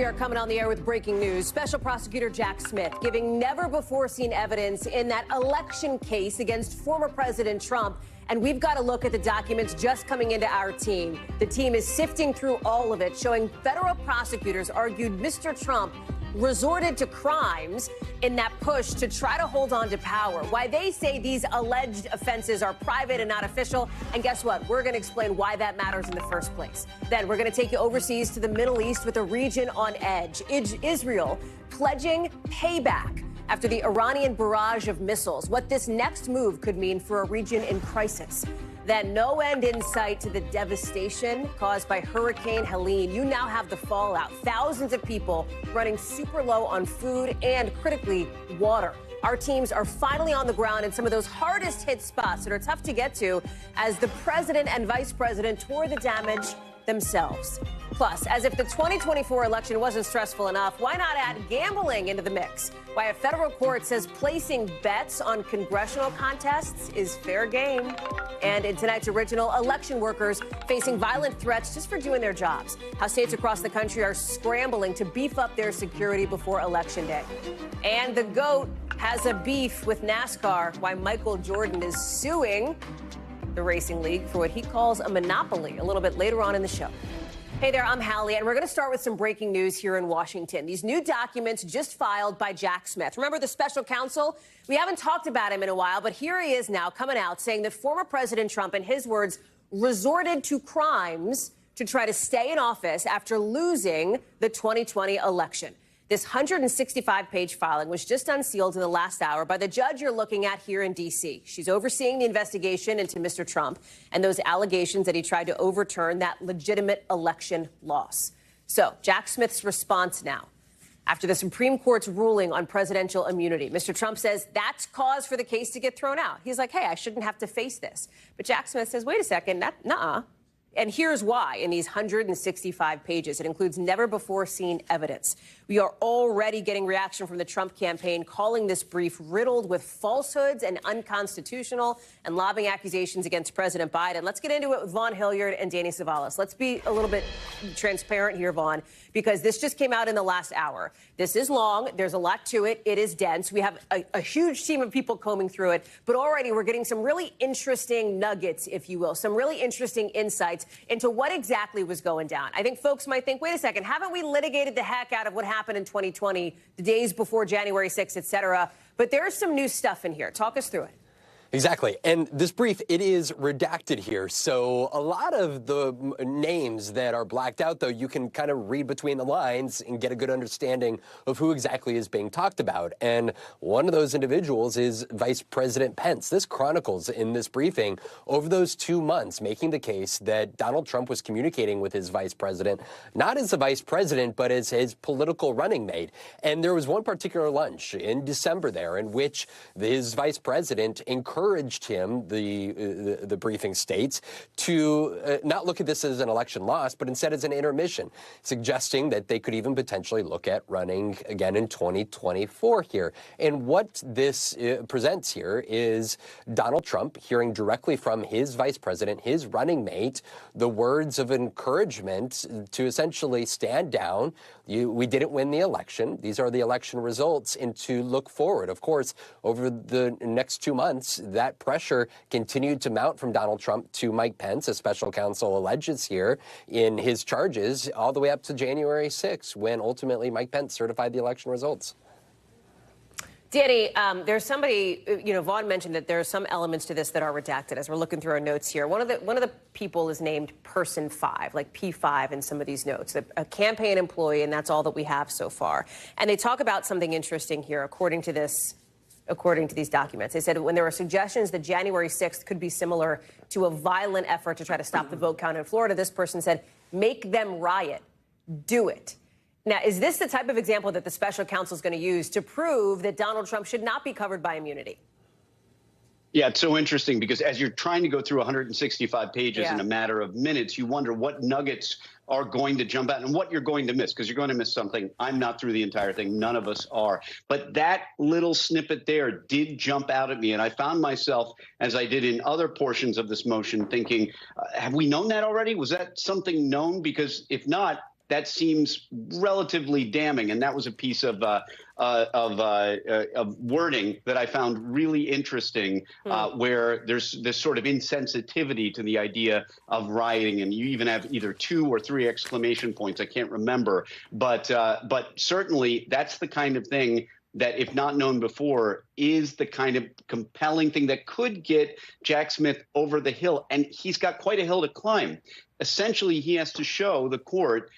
we are coming on the air with breaking news. Special Prosecutor Jack Smith giving never-before-seen evidence in that election case against former President Trump. And we've got to look at the documents just coming into our team. The team is sifting through all of it, showing federal prosecutors argued Mr. Trump resorted to crimes in that push to try to hold on to power. Why they say these alleged offenses are private and not official. And guess what? We're going to explain why that matters in the first place. Then we're going to take you overseas to the Middle East with a region on edge. Israel pledging payback after the Iranian barrage of missiles. What this next move could mean for a region in crisis. Then no end in sight to the devastation caused by Hurricane Helene. You now have the fallout. Thousands of people running super low on food and, critically, water. Our teams are finally on the ground in some of those hardest hit spots that are tough to get to as the president and vice president tour the damage themselves. Plus, as if the 2024 election wasn't stressful enough, why not add gambling into the mix? Why a federal court says placing bets on congressional contests is fair game. And in tonight's original, election workers facing violent threats just for doing their jobs. How states across the country are scrambling to beef up their security before Election Day. And the GOAT has a beef with NASCAR. Why Michael Jordan is suing the Racing League for what he calls a monopoly a little bit later on in the show. Hey there, I'm Hallie, and we're going to start with some breaking news here in Washington. These new documents just filed by Jack Smith. Remember the special counsel? We haven't talked about him in a while, but here he is now coming out saying that former President Trump, in his words, resorted to crimes to try to stay in office after losing the 2020 election. This 165-page filing was just unsealed in the last hour by the judge you're looking at here in D.C. She's overseeing the investigation into Mr. Trump and those allegations that he tried to overturn that legitimate election loss. So, Jack Smith's response now. After the Supreme Court's ruling on presidential immunity, Mr. Trump says that's cause for the case to get thrown out. He's like, hey, I shouldn't have to face this. But Jack Smith says, wait a second, nuh-uh. And here's why in these 165 pages. It includes never-before-seen evidence. We are already getting reaction from the Trump campaign, calling this brief riddled with falsehoods and unconstitutional and lobbing accusations against President Biden. Let's get into it with Vaughn Hilliard and Danny Savalas. Let's be a little bit transparent here, Vaughn, because this just came out in the last hour. This is long. There's a lot to it. It is dense. We have a huge team of people combing through it. But already we're getting some really interesting nuggets, if you will, some really interesting insights into what exactly was going down. I think folks might think, wait a second, haven't we litigated the heck out of what happened in 2020, the days before January 6th, et cetera? But there's some new stuff in here. Talk us through it. Exactly. And this brief, it is redacted here. So a lot of the names that are blacked out, though, you can kind of read between the lines and get a good understanding of who exactly is being talked about. And one of those individuals is Vice President Pence. This chronicles in this briefing over those 2 months, making the case that Donald Trump was communicating with his vice president, not as the vice president, but as his political running mate. And there was one particular lunch in December there in which his vice president encouraged him, the briefing states, to not look at this as an election loss, but instead as an intermission, suggesting that they could even potentially look at running again in 2024 here. And what this presents here is Donald Trump hearing directly from his vice president, his running mate, the words of encouragement to essentially stand down. We didn't win the election. These are the election results, and to look forward. Of course, over the next 2 months, that pressure continued to mount from Donald Trump to Mike Pence, as special counsel alleges here in his charges, all the way up to January 6th, when ultimately Mike Pence certified the election results. Danny, there's somebody, Vaughn mentioned that there are some elements to this that are redacted as we're looking through our notes here. One of the people is named Person 5, like P5 in some of these notes, a campaign employee, and that's all that we have so far. And they talk about something interesting here, according to these documents. They said when there were suggestions that January 6th could be similar to a violent effort to try to stop the vote count in Florida, this person said, make them riot, do it. Now, is this the type of example that the special counsel is going to use to prove that Donald Trump should not be covered by immunity? Yeah, it's so interesting because as you're trying to go through 165 pages in a matter of minutes, you wonder what nuggets are going to jump out and what you're going to miss, because you're going to miss something. I'm not through the entire thing. None of us are. But that little snippet there did jump out at me. And I found myself, as I did in other portions of this motion, thinking, have we known that already? Was that something known? Because if not, that seems relatively damning. And that was a piece of wording that I found really interesting, where there's this sort of insensitivity to the idea of rioting, and you even have either 2 or 3 exclamation points. I can't remember, but certainly that's the kind of thing that, if not known before, is the kind of compelling thing that could get Jack Smith over the hill. And he's got quite a hill to climb. Essentially, he has to show the court,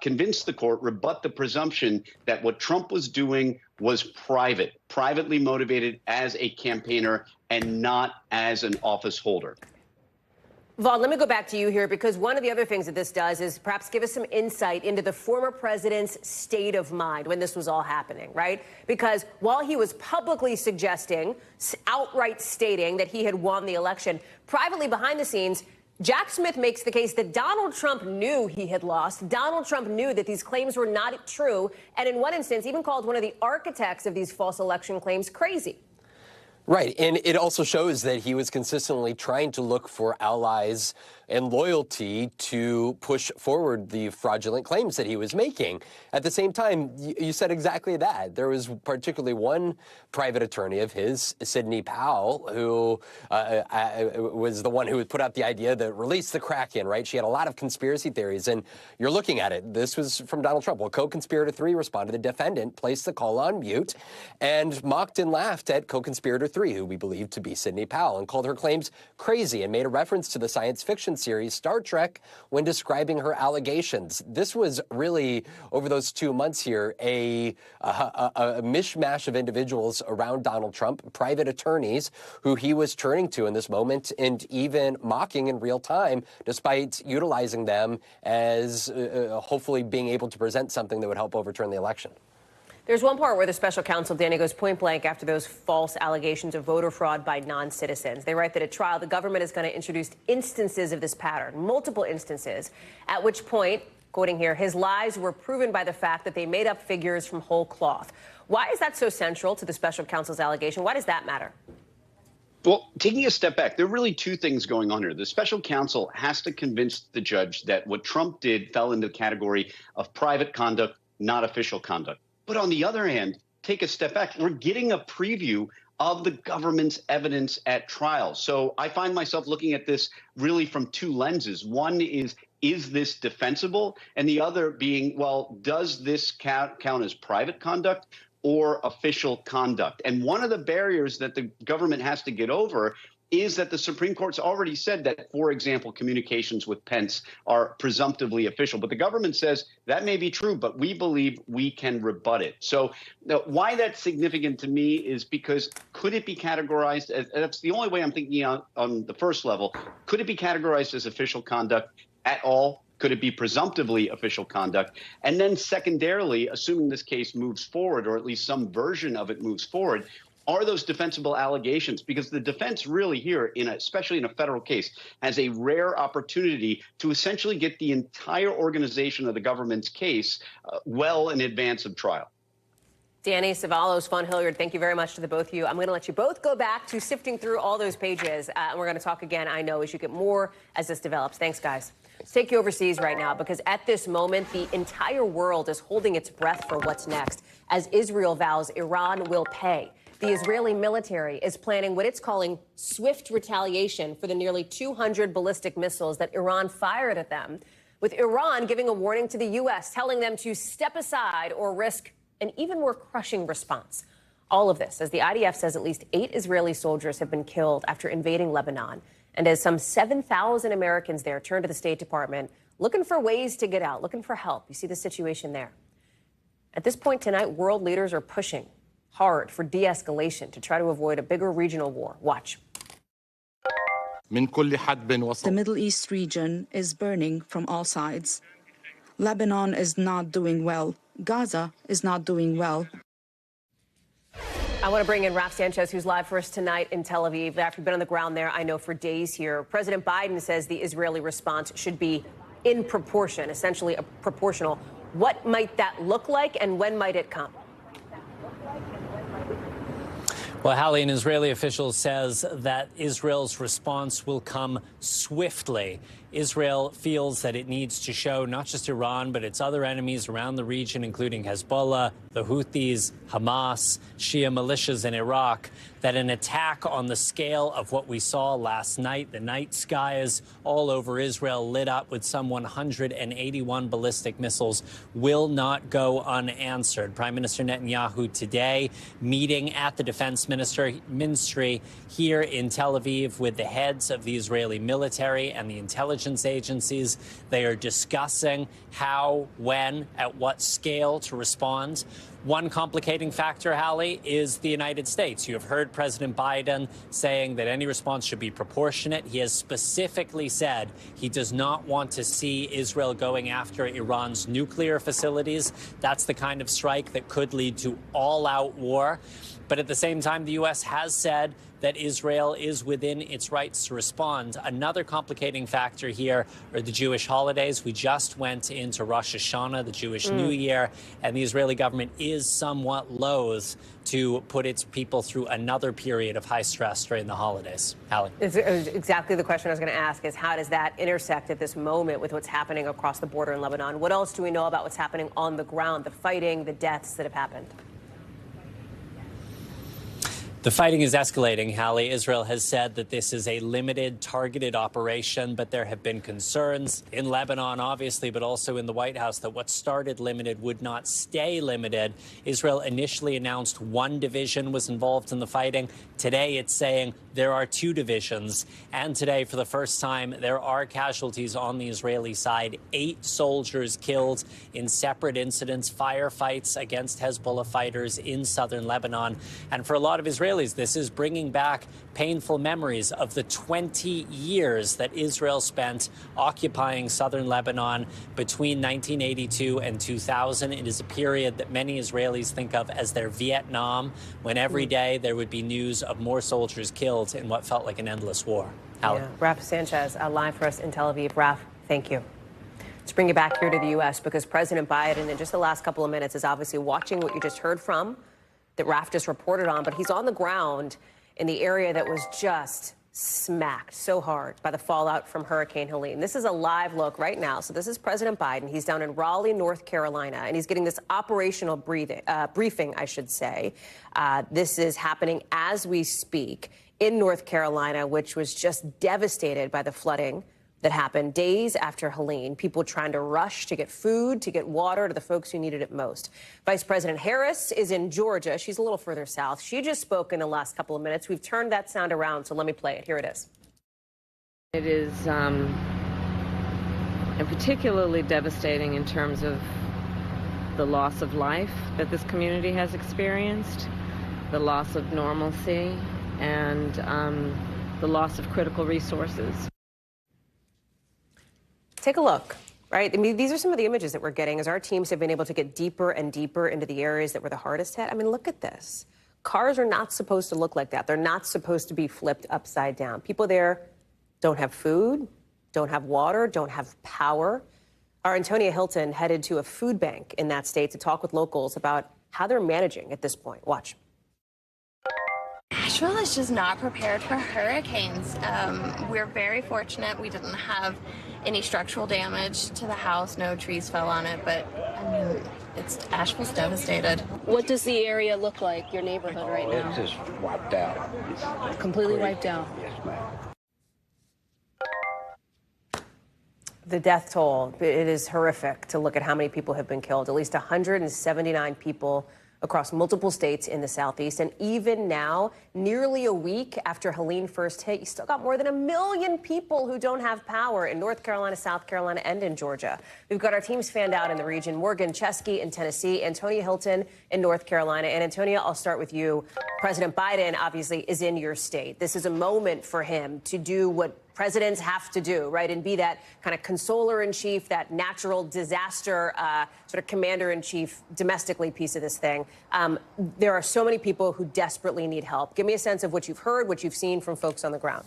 convince the court, rebut the presumption that what Trump was doing was privately motivated as a campaigner and not as an office holder. Vaughn, let me go back to you here, because one of the other things that this does is perhaps give us some insight into the former president's state of mind when this was all happening, right? Because while he was publicly suggesting, outright stating that he had won the election, privately behind the scenes, Jack Smith makes the case that Donald Trump knew he had lost. Donald Trump knew that these claims were not true, and in one instance even called one of the architects of these false election claims crazy. Right. And it also shows that he was consistently trying to look for allies and loyalty to push forward the fraudulent claims that he was making. At the same time, you said exactly that. There was particularly one private attorney of his, Sidney Powell, who was the one who had put out the idea that released the Kraken, right? She had a lot of conspiracy theories. And you're looking at it. This was from Donald Trump. Well, co-conspirator 3 responded. The defendant placed the call on mute and mocked and laughed at co-conspirator 3, who we believe to be Sidney Powell, and called her claims crazy and made a reference to the science fiction series Star Trek when describing her allegations. This was really, over those 2 months here, a mishmash of individuals around Donald Trump, private attorneys who he was turning to in this moment and even mocking in real time, despite utilizing them as hopefully being able to present something that would help overturn the election. There's one part where the special counsel, Danny, goes point blank after those false allegations of voter fraud by non-citizens. They write that at trial, the government is going to introduce instances of this pattern, multiple instances, at which point, quoting here, his lies were proven by the fact that they made up figures from whole cloth. Why is that so central to the special counsel's allegation? Why does that matter? Well, taking a step back, there are really 2 things going on here. The special counsel has to convince the judge that what Trump did fell into the category of private conduct, not official conduct. But on the other hand, take a step back. We're getting a preview of the government's evidence at trial. So I find myself looking at this really from 2 lenses. One is this defensible? And the other being, well, does this count as private conduct or official conduct? And one of the barriers that the government has to get over is that the Supreme Court's already said that, for example, communications with Pence are presumptively official. But the government says that may be true, but we believe we can rebut it. So why that's significant to me is because could it be categorized as, that's the only way I'm thinking on the first level, could it be categorized as official conduct at all? Could it be presumptively official conduct? And then secondarily, assuming this case moves forward, or at least some version of it moves forward, are those defensible allegations? Because the defense really here, especially in a federal case, has a rare opportunity to essentially get the entire organization of the government's case well in advance of trial. Danny, Savalos, Fawn Hilliard, thank you very much to the both of you. I'm going to let you both go back to sifting through all those pages, and we're going to talk again, I know, as you get more as this develops. Thanks, guys. Let's take you overseas right now, because at this moment, the entire world is holding its breath for what's next, as Israel vows Iran will pay. The Israeli military is planning what it's calling swift retaliation for the nearly 200 ballistic missiles that Iran fired at them, with Iran giving a warning to the U.S., telling them to step aside or risk an even more crushing response. All of this, as the IDF says, at least 8 Israeli soldiers have been killed after invading Lebanon, and as some 7,000 Americans there turn to the State Department looking for ways to get out, looking for help. You see the situation there. At this point tonight, world leaders are pushing hard for de-escalation to try to avoid a bigger regional war. Watch. The Middle East region is burning from all sides. Lebanon is not doing well. Gaza is not doing well. I want to bring in Raf Sanchez, who's live for us tonight in Tel Aviv. After you've been on the ground there, I know, for days here. President Biden says the Israeli response should be in proportion, essentially proportional. What might that look like, and when might it come? Well, Hallie, an Israeli official says that Israel's response will come swiftly. Israel feels that it needs to show not just Iran, but its other enemies around the region, including Hezbollah, the Houthis, Hamas, Shia militias in Iraq, that an attack on the scale of what we saw last night, the night skies all over Israel lit up with some 181 ballistic missiles, will not go unanswered. Prime Minister Netanyahu today meeting at the defense ministry here in Tel Aviv with the heads of the Israeli military and the intelligence agencies. They are discussing how, when, at what scale to respond. One complicating factor, Hallie, is the United States. You have heard President Biden saying that any response should be proportionate. He has specifically said he does not want to see Israel going after Iran's nuclear facilities. That's the kind of strike that could lead to all-out war. But at the same time, the U.S. has said that Israel is within its rights to respond. Another complicating factor here are the Jewish holidays. We just went into Rosh Hashanah, the Jewish New Year, and the Israeli government is somewhat loath to put its people through another period of high stress during the holidays. Hallie. It's exactly the question I was going to ask is how does that intersect at this moment with what's happening across the border in Lebanon? What else do we know about what's happening on the ground, the fighting, the deaths that have happened? The fighting is escalating, Hallie. Israel has said that this is a limited, targeted operation, but there have been concerns in Lebanon, obviously, but also in the White House that what started limited would not stay limited. Israel initially announced one division was involved in the fighting. Today, it's saying there are two divisions. And today, for the first time, there are casualties on the Israeli side. 8 soldiers killed in separate incidents, firefights against Hezbollah fighters in southern Lebanon. And for a lot of Israelis, this is bringing back painful memories of the 20 years that Israel spent occupying southern Lebanon between 1982 and 2000. It is a period that many Israelis think of as their Vietnam, when every day there would be news of more soldiers killed in what felt like an endless war. Hallie. Yeah. Raf Sanchez, live for us in Tel Aviv. Raf, thank you. Let's bring you back here to the U.S. because President Biden, in just the last couple of minutes, is obviously watching what you just heard from, that Raf just reported on, but he's on the ground in the area that was just smacked so hard by the fallout from Hurricane Helene. This is a live look right now. So this is President Biden. He's down in Raleigh, North Carolina, and he's getting this operational briefing, I should say. This is happening as we speak in North Carolina, which was just devastated by the flooding that happened days after Helene. People trying to rush to get food, to get water to the folks who needed it most. Vice President Harris is in Georgia. She's a little further south. She just spoke in the last couple of minutes. We've turned that sound around, so let me play it. Here it is. It is particularly devastating in terms of the loss of life that this community has experienced, the loss of normalcy, and the loss of critical resources. Take a look, right? I mean, these are some of the images that we're getting as our teams have been able to get deeper and deeper into the areas that were the hardest hit. I mean, look at this. Cars are not supposed to look like that. They're not supposed to be flipped upside down. People there don't have food, don't have water, don't have power. Our Antonia Hilton headed to a food bank in that state to talk with locals about how they're managing at this point. Watch. Nashville is just not prepared for hurricanes. We're very fortunate we didn't have any structural damage to the house. No trees fell on it, but I mean, Asheville's devastated. What does the area look like, your neighborhood right now? It's just wiped out. It's completely wiped out. Yes, ma'am. The death toll, it is horrific to look at how many people have been killed. At least 179 people across multiple states in the Southeast. And even now, nearly a week after Helene first hit, you still got more than 1 million people who don't have power in North Carolina, South Carolina, and in Georgia. We've got our teams fanned out in the region. Morgan Chesky in Tennessee, Antonia Hilton in North Carolina. And Antonia, I'll start with you. President Biden obviously is in your state. This is a moment for him to do what presidents have to do, right, and be that kind of consoler-in-chief, that natural disaster sort of commander-in-chief domestically piece of this thing. There are so many people who desperately need help. Give me a sense of what you've heard, what you've seen from folks on the ground.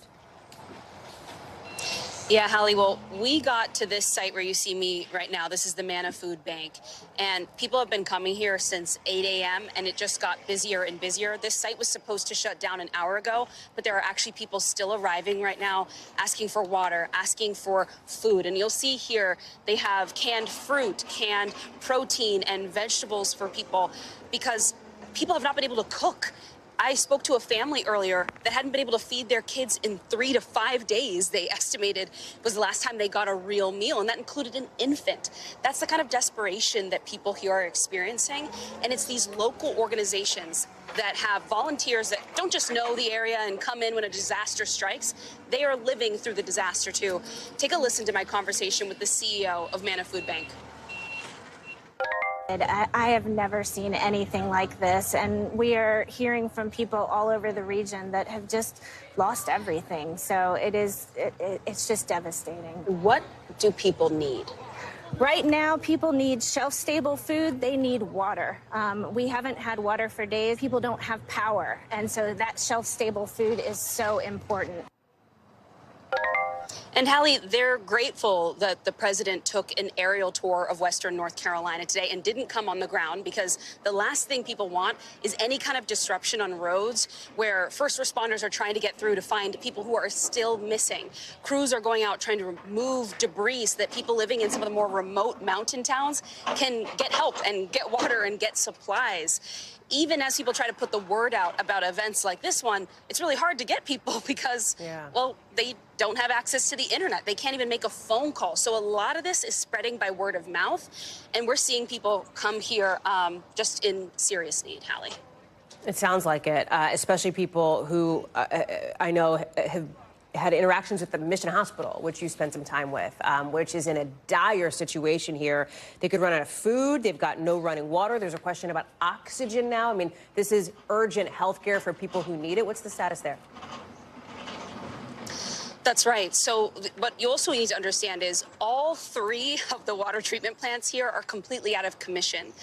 Yeah, Hallie, well, we got to this site where you see me right now. This is the Manna Food Bank. And people have been coming here since 8 a.m. and it just got busier and busier. This site was supposed to shut down an hour ago, but there are actually people still arriving right now asking for water, asking for food. And you'll see here they have canned fruit, canned protein and vegetables for people because people have not been able to cook. I spoke to a family earlier that hadn't been able to feed their kids in 3 to 5 days, they estimated was the last time they got a real meal, and that included an infant. That's the kind of desperation that people here are experiencing, and it's these local organizations that have volunteers that don't just know the area and come in when a disaster strikes. They are living through the disaster, too. Take a listen to my conversation with the CEO of Manna Food Bank. I have never seen anything like this, and we are hearing from people all over the region that have just lost everything. So it's just devastating. What do people need? Right now, people need shelf-stable food. They need water. We haven't had water for days. People don't have power, and so that shelf-stable food is so important. And Hallie, they're grateful that the president took an aerial tour of Western North Carolina today and didn't come on the ground, because the last thing people want is any kind of disruption on roads where first responders are trying to get through to find people who are still missing. Crews are going out trying to remove debris so that people living in some of the more remote mountain towns can get help and get water and get supplies. Even as people try to put the word out about events like this one, it's really hard to get people because, well, they don't have access to the internet. They can't even make a phone call. So a lot of this is spreading by word of mouth, and we're seeing people come here just in serious need, Hallie. It sounds like it, especially people who I know have had interactions with the Mission Hospital, which you spent some time with, which is in a dire situation here. They could run out of food. They've got no running water. There's a question about oxygen now. I mean, this is urgent health care for people who need it. What's the status there? That's right. So what you also need to understand is all 3 of the water treatment plants here are completely out of commission.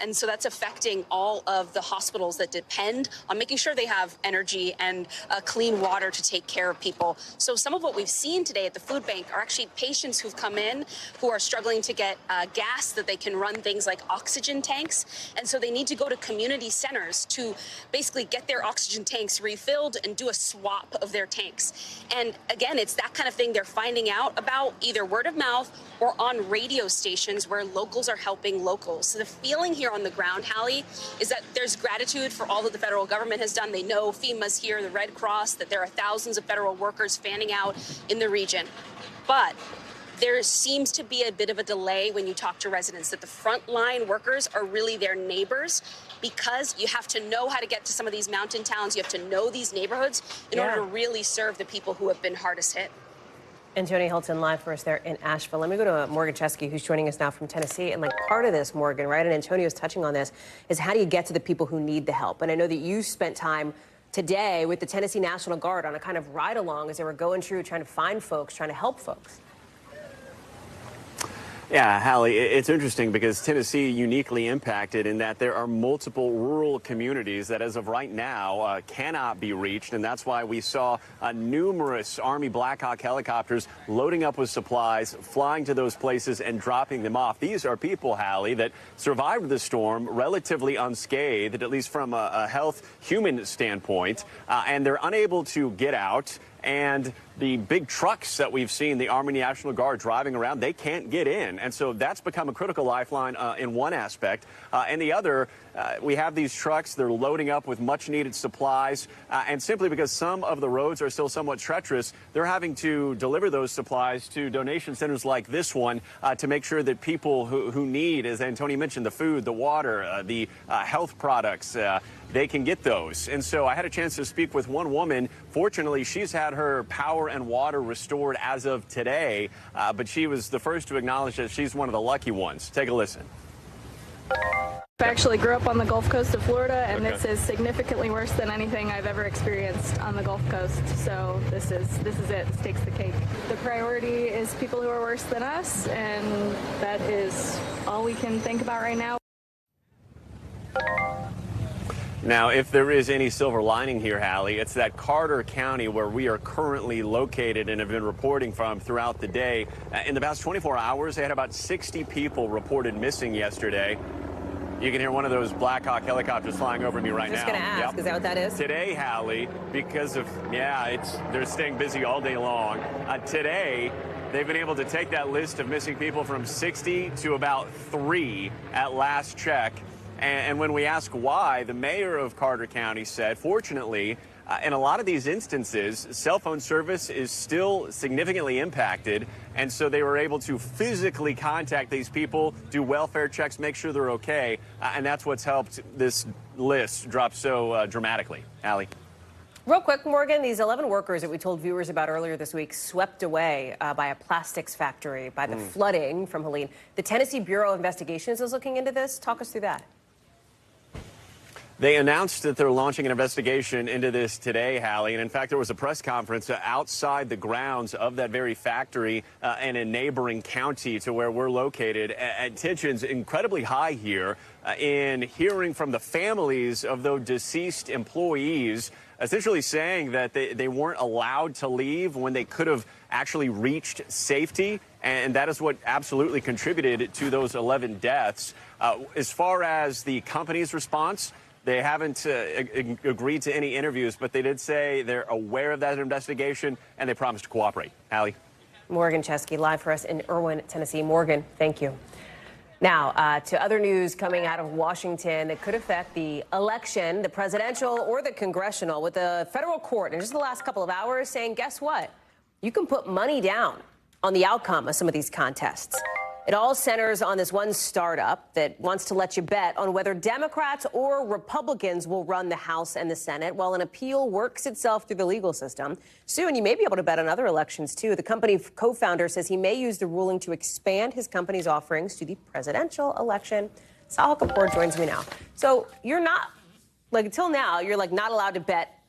And so that's affecting all of the hospitals that depend on making sure they have energy and clean water to take care of people. So some of what we've seen today at the food bank are actually patients who've come in who are struggling to get gas that they can run things like oxygen tanks. And so they need to go to community centers to basically get their oxygen tanks refilled and do a swap of their tanks. And again, it's that kind of thing they're finding out about either word of mouth or on radio stations where locals are helping locals. So the feeling here on the ground, Hallie, is that there's gratitude for all that the federal government has done. They know FEMA's here, the Red Cross, that there are thousands of federal workers fanning out in the region. But there seems to be a bit of a delay when you talk to residents, that the frontline workers are really their neighbors, because you have to know how to get to some of these mountain towns. You have to know these neighborhoods in order to really serve the people who have been hardest hit. Antonia Hilton live for us there in Asheville. Let me go to Morgan Chesky, who's joining us now from Tennessee. And like part of this, Morgan, right, and Antonio's touching on this, is how do you get to the people who need the help? And I know that you spent time today with the Tennessee National Guard on a kind of ride along as they were going through trying to find folks, trying to help folks. Yeah, Hallie, it's interesting because Tennessee uniquely impacted in that there are multiple rural communities that as of right now cannot be reached. And that's why we saw numerous Army Black Hawk helicopters loading up with supplies, flying to those places and dropping them off. These are people, Hallie, that survived the storm relatively unscathed, at least from a health human standpoint, and they're unable to get out. And the big trucks that we've seen the Army National Guard driving around, they can't get in. And so that's become a critical lifeline in one aspect. And the other, we have these trucks, they're loading up with much needed supplies. And simply because some of the roads are still somewhat treacherous, they're having to deliver those supplies to donation centers like this one to make sure that people who need, as Antonia mentioned, the food, the water, the health products, they can get those. And so I had a chance to speak with one woman. Fortunately, she's had her power and water restored as of today, but she was the first to acknowledge that she's one of the lucky ones. Take a listen. I actually grew up on the Gulf Coast of Florida, and this is significantly worse than anything I've ever experienced on the Gulf Coast. So this is it. This takes the cake. The priority is people who are worse than us, and that is all we can think about right now. Now, if there is any silver lining here, Hallie, it's that Carter County, where we are currently located and have been reporting from throughout the day. In the past 24 hours, they had about 60 people reported missing yesterday. You can hear one of those Black Hawk helicopters flying over me right now. Just going to ask, is that what that is? Today, Hallie, because of, they're staying busy all day long. Today, they've been able to take that list of missing people from 60 to about 3 at last check. And when we ask why, the mayor of Carter County said, fortunately, in a lot of these instances, cell phone service is still significantly impacted. And so they were able to physically contact these people, do welfare checks, make sure they're okay. And that's what's helped this list drop so dramatically. Hallie. Real quick, Morgan, these 11 workers that we told viewers about earlier this week swept away by a plastics factory by the flooding from Helene. The Tennessee Bureau of Investigations is looking into this. Talk us through that. They announced that they're launching an investigation into this today, Hallie. And in fact, there was a press conference outside the grounds of that very factory in a neighboring county to where we're located. And tensions incredibly high here in hearing from the families of those deceased employees, essentially saying that they weren't allowed to leave when they could have actually reached safety. And that is what absolutely contributed to those 11 deaths. As far as the company's response, they haven't agreed to any interviews, but they did say they're aware of that investigation and they promised to cooperate. Hallie. Morgan Chesky live for us in Irwin, Tennessee. Morgan, thank you. Now, to other news coming out of Washington that could affect the election, the presidential or the congressional, with the federal court in just the last couple of hours saying, guess what? You can put money down on the outcome of some of these contests. It all centers on this one startup that wants to let you bet on whether Democrats or Republicans will run the House and the Senate while an appeal works itself through the legal system. Soon, you may be able to bet on other elections, too. The company co-founder says he may use the ruling to expand his company's offerings to the presidential election. Sahil Kapoor joins me now. So you're not, until now, you're not allowed to bet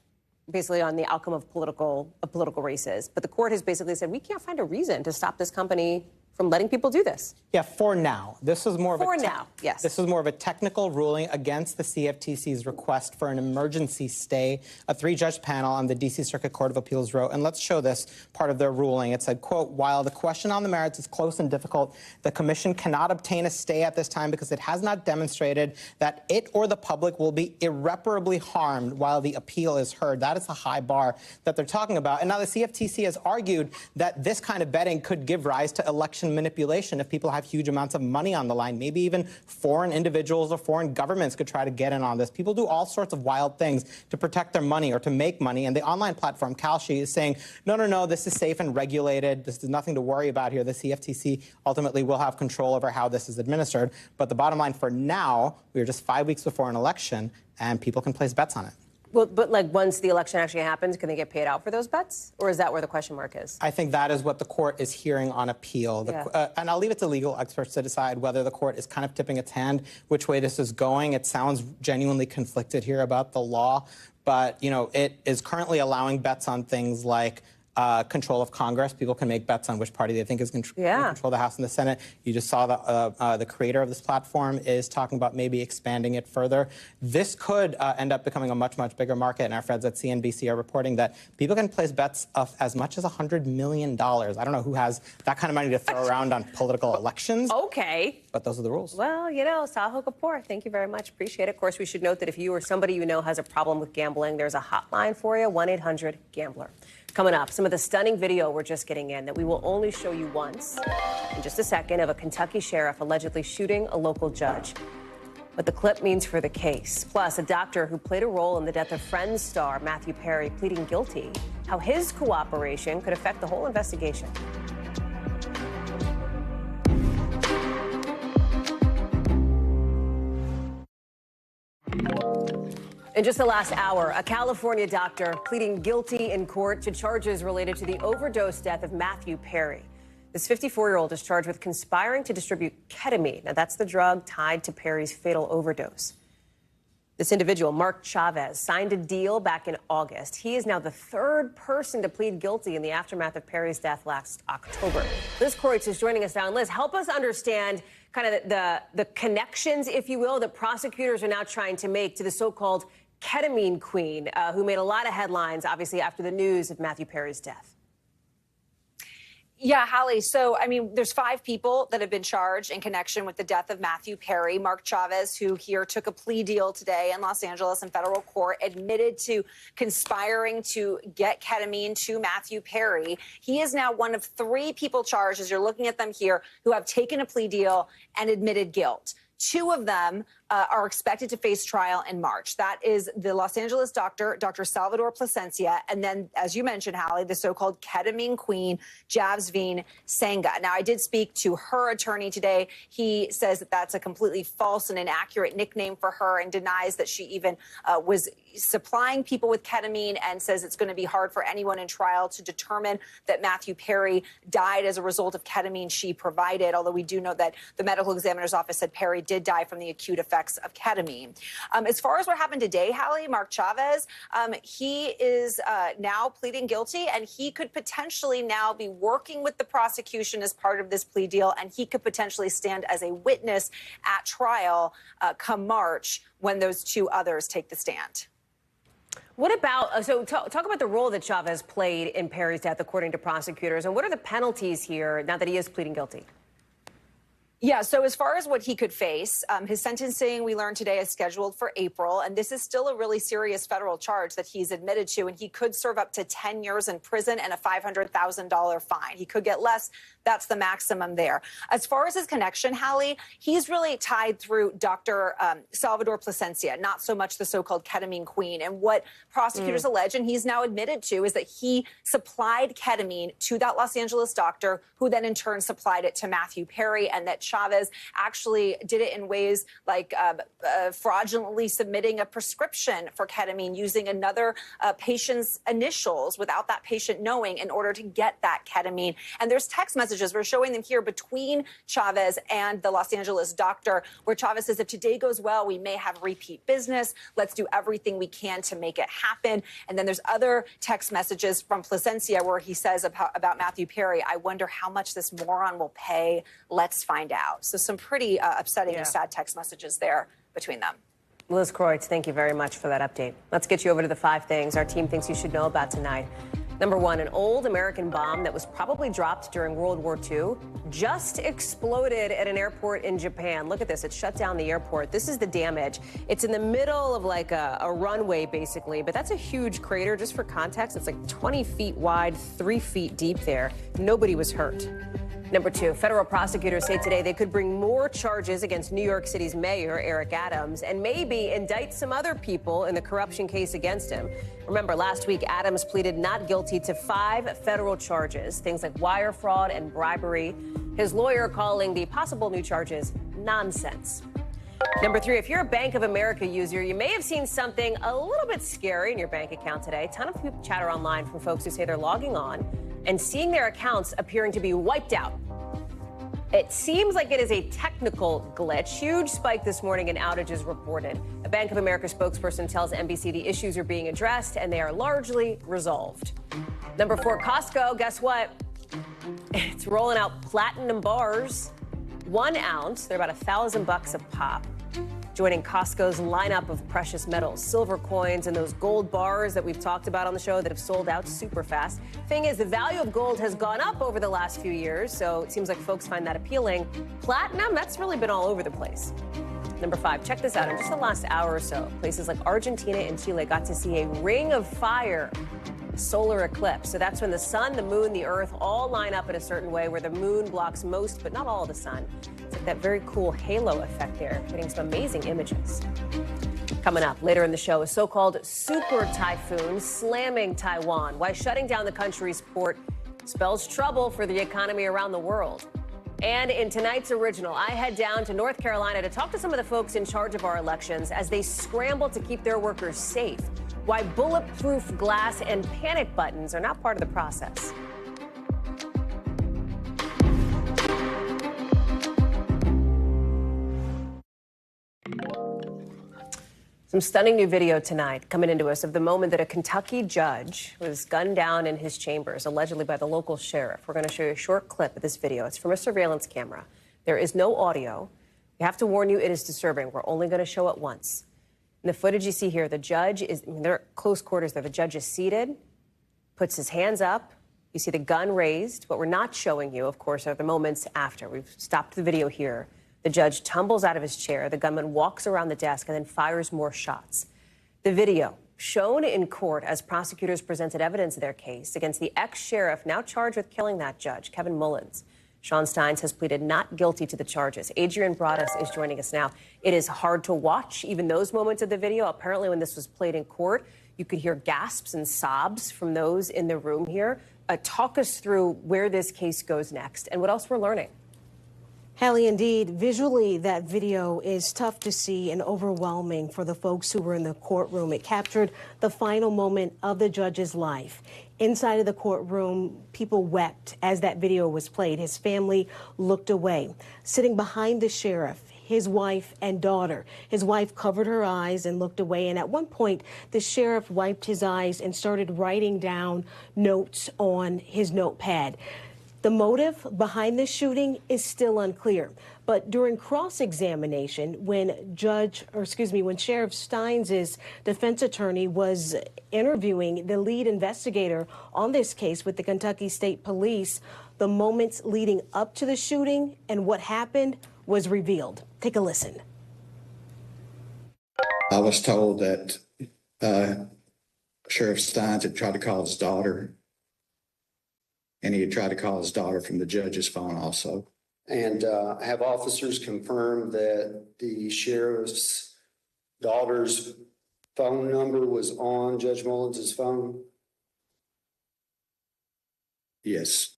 basically on the outcome of political races. But the court has basically said, we can't find a reason to stop this company from letting people do this. Yeah, for now. This is more of yes. This is more of a technical ruling against the CFTC's request for an emergency stay. A 3-judge panel on the D.C. Circuit Court of Appeals wrote, and let's show this part of their ruling. It said, quote, while the question on the merits is close and difficult, the commission cannot obtain a stay at this time because it has not demonstrated that it or the public will be irreparably harmed while the appeal is heard. That is the high bar that they're talking about. And now the CFTC has argued that this kind of betting could give rise to election manipulation if people have huge amounts of money on the line. Maybe even foreign individuals or foreign governments could try to get in on this. People do all sorts of wild things to protect their money or to make money. And the online platform, Kalshi, is saying, no, this is safe and regulated. This is nothing to worry about here. The CFTC ultimately will have control over how this is administered. But the bottom line for now, we are just 5 weeks before an election, and people can place bets on it. Well, but once the election actually happens, can they get paid out for those bets? Or is that where the question mark is? I think that is what the court is hearing on appeal. And I'll leave it to legal experts to decide whether the court is kind of tipping its hand, which way this is going. It sounds genuinely conflicted here about the law. But, it is currently allowing bets on things like control of Congress. People can make bets on which party they think is going to control the House and the Senate. You just saw the creator of this platform is talking about maybe expanding it further. This could end up becoming a much, much bigger market, and our friends at CNBC are reporting that people can place bets of as much as $100 million. I don't know who has that kind of money to throw around on political elections. Okay. But those are the rules. Well, Sahil Kapoor, thank you very much. Appreciate it. Of course, we should note that if you or somebody you know has a problem with gambling, there's a hotline for you, 1-800-GAMBLER. Coming up, some of the stunning video we're just getting in that we will only show you once in just a second of a Kentucky sheriff allegedly shooting a local judge. What the clip means for the case. Plus, a doctor who played a role in the death of Friends star Matthew Perry pleading guilty. How his cooperation could affect the whole investigation. In just the last hour, a California doctor pleading guilty in court to charges related to the overdose death of Matthew Perry. This 54-year-old is charged with conspiring to distribute ketamine. Now, that's the drug tied to Perry's fatal overdose. This individual, Mark Chavez, signed a deal back in August. He is now the third person to plead guilty in the aftermath of Perry's death last October. Liz Kreutz is joining us now. And Liz, help us understand kind of the connections, if you will, that prosecutors are now trying to make to the so-called ketamine queen, who made a lot of headlines, obviously, after the news of Matthew Perry's death. Yeah, Hallie. So, I mean, there's 5 people that have been charged in connection with the death of Matthew Perry. Mark Chavez, who here took a plea deal today in Los Angeles in federal court, admitted to conspiring to get ketamine to Matthew Perry. He is now one of 3 people charged, as you're looking at them here, who have taken a plea deal and admitted guilt. 2 of them are expected to face trial in March. That is the Los Angeles doctor, Dr. Salvador Plasencia, and then, as you mentioned, Hallie, the so-called ketamine queen, Javsveen Sangha. Now, I did speak to her attorney today. He says that that's a completely false and inaccurate nickname for her and denies that she even was supplying people with ketamine, and says it's going to be hard for anyone in trial to determine that Matthew Perry died as a result of ketamine she provided, although we do know that the medical examiner's office said Perry did die from the acute effects of ketamine. As far as what happened today, Hallie, Mark Chavez, he is now pleading guilty, and he could potentially now be working with the prosecution as part of this plea deal, and he could potentially stand as a witness at trial come March when those 2 others take the stand. What about, talk about the role that Chavez played in Perry's death, according to prosecutors, and what are the penalties here now that he is pleading guilty? Yeah, so as far as what he could face, his sentencing, we learned today, is scheduled for April, and this is still a really serious federal charge that he's admitted to, and he could serve up to 10 years in prison and a $500,000 fine. He could get less. That's the maximum there. As far as his connection, Hallie, he's really tied through Dr. Salvador Plasencia, not so much the so-called ketamine queen. And what prosecutors allege, and he's now admitted to, is that he supplied ketamine to that Los Angeles doctor, who then in turn supplied it to Matthew Perry, and that Chavez actually did it in ways like fraudulently submitting a prescription for ketamine using another patient's initials without that patient knowing in order to get that ketamine. And there's text messages, we're showing them here, between Chavez and the Los Angeles doctor, where Chavez says, if today goes well, we may have repeat business. Let's do everything we can to make it happen. And then there's other text messages from Plasencia where he says about Matthew Perry, I wonder how much this moron will pay. Let's find out. So some pretty upsetting and sad text messages there between them. Liz Kreutz, thank you very much for that update. Let's get you over to the 5 things our team thinks you should know about tonight. Number 1, an old American bomb that was probably dropped during World War II just exploded at an airport in Japan. Look at this. It shut down the airport. This is the damage. It's in the middle of like a runway, basically, but that's a huge crater. Just for context, it's like 20 feet wide, 3 feet deep there. Nobody was hurt. Number 2, federal prosecutors say today they could bring more charges against New York City's mayor, Eric Adams, and maybe indict some other people in the corruption case against him. Remember, last week, Adams pleaded not guilty to 5 federal charges, things like wire fraud and bribery. His lawyer calling the possible new charges nonsense. Number 3, if you're a Bank of America user, you may have seen something a little bit scary in your bank account today. A ton of people chatter online from folks who say they're logging on and seeing their accounts appearing to be wiped out. It seems like it is a technical glitch. Huge spike this morning in outages reported. A Bank of America spokesperson tells NBC the issues are being addressed and they are largely resolved. Number 4, Costco, guess what? It's rolling out platinum bars. 1 ounce, they're about $1,000 a pop. Joining Costco's lineup of precious metals, silver coins, and those gold bars that we've talked about on the show that have sold out super fast. Thing is, the value of gold has gone up over the last few years, so it seems like folks find that appealing. Platinum, that's really been all over the place. Number 5, check this out. In just the last hour or so, places like Argentina and Chile got to see a ring of fire, a solar eclipse. So that's when the sun, the moon, the earth all line up in a certain way where the moon blocks most, but not all of the sun. It's like that very cool halo effect there, getting some amazing images. Coming up later in the show, a so-called super typhoon slamming Taiwan. Why shutting down the country's port spells trouble for the economy around the world. And in tonight's original, I head down to North Carolina to talk to some of the folks in charge of our elections as they scramble to keep their workers safe. Why bulletproof glass and panic buttons are not part of the process. Some stunning new video tonight coming into us of the moment that a Kentucky judge was gunned down in his chambers, allegedly by the local sheriff. We're going to show you a short clip of this video. It's from a surveillance camera. There is no audio. We have to warn you, it is disturbing. We're only going to show it once. In the footage you see here, the judge is, they're at close quarters there. The judge is seated, puts his hands up. You see the gun raised. What we're not showing you, of course, are the moments after. We've stopped the video here. The judge tumbles out of his chair. The gunman walks around the desk and then fires more shots. The video shown in court as prosecutors presented evidence of their case against the ex-sheriff now charged with killing that judge, Kevin Mullins. Sean Steins has pleaded not guilty to the charges. Adrian Broaddus is joining us now. It is hard to watch even those moments of the video. Apparently, when this was played in court, you could hear gasps and sobs from those in the room here. Talk us through where this case goes next and what else we're learning. Hallie, indeed, visually that video is tough to see and overwhelming for the folks who were in the courtroom. It captured the final moment of the judge's life. Inside of the courtroom, people wept as that video was played. His family looked away. Sitting behind the sheriff, his wife and daughter. His wife covered her eyes and looked away. And at one point, the sheriff wiped his eyes and started writing down notes on his notepad. The motive behind this shooting is still unclear. But during cross-examination, when Sheriff Steins' defense attorney was interviewing the lead investigator on this case with the Kentucky State Police, the moments leading up to the shooting and what happened was revealed. Take a listen. I was told that Sheriff Steins had tried to call his daughter, and he had tried to call his daughter from the judge's phone also. And have officers confirmed that the sheriff's daughter's phone number was on Judge Mullins' phone? Yes.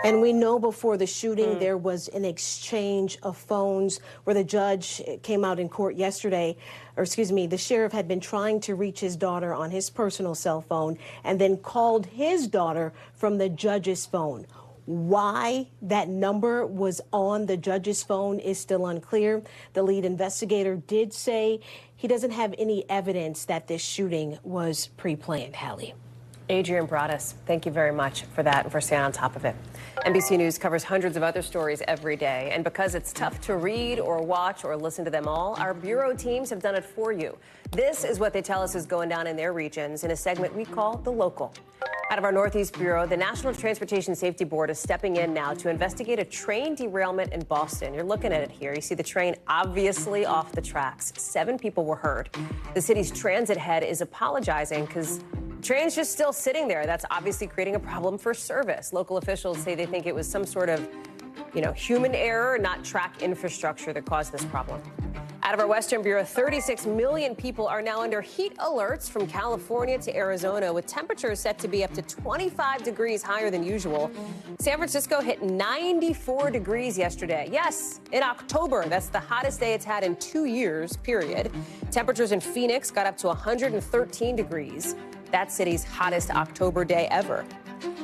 And we know before the shooting there was an exchange of phones where the judge came out in court yesterday, the sheriff had been trying to reach his daughter on his personal cell phone and then called his daughter from the judge's phone. Why that number was on the judge's phone is still unclear. The lead investigator did say he doesn't have any evidence that this shooting was pre-planned, Hallie. Adrian Broaddus, thank you very much for that and for staying on top of it. NBC News covers hundreds of other stories every day, and because it's tough to read or watch or listen to them all, our bureau teams have done it for you. This is what they tell us is going down in their regions in a segment we call The Local. Out of our Northeast Bureau, the National Transportation Safety Board is stepping in now to investigate a train derailment in Boston. You're looking at it here. You see the train obviously off the tracks. 7 people were hurt. The city's transit head is apologizing because train's just still sitting there. That's obviously creating a problem for service. Local officials say they think it was some sort of, human error, not track infrastructure that caused this problem. Out of our Western Bureau, 36 million people are now under heat alerts from California to Arizona, with temperatures set to be up to 25 degrees higher than usual. San Francisco hit 94 degrees yesterday. Yes, in October. That's the hottest day it's had in 2 years, period. Temperatures in Phoenix got up to 113 degrees. That city's hottest October day ever.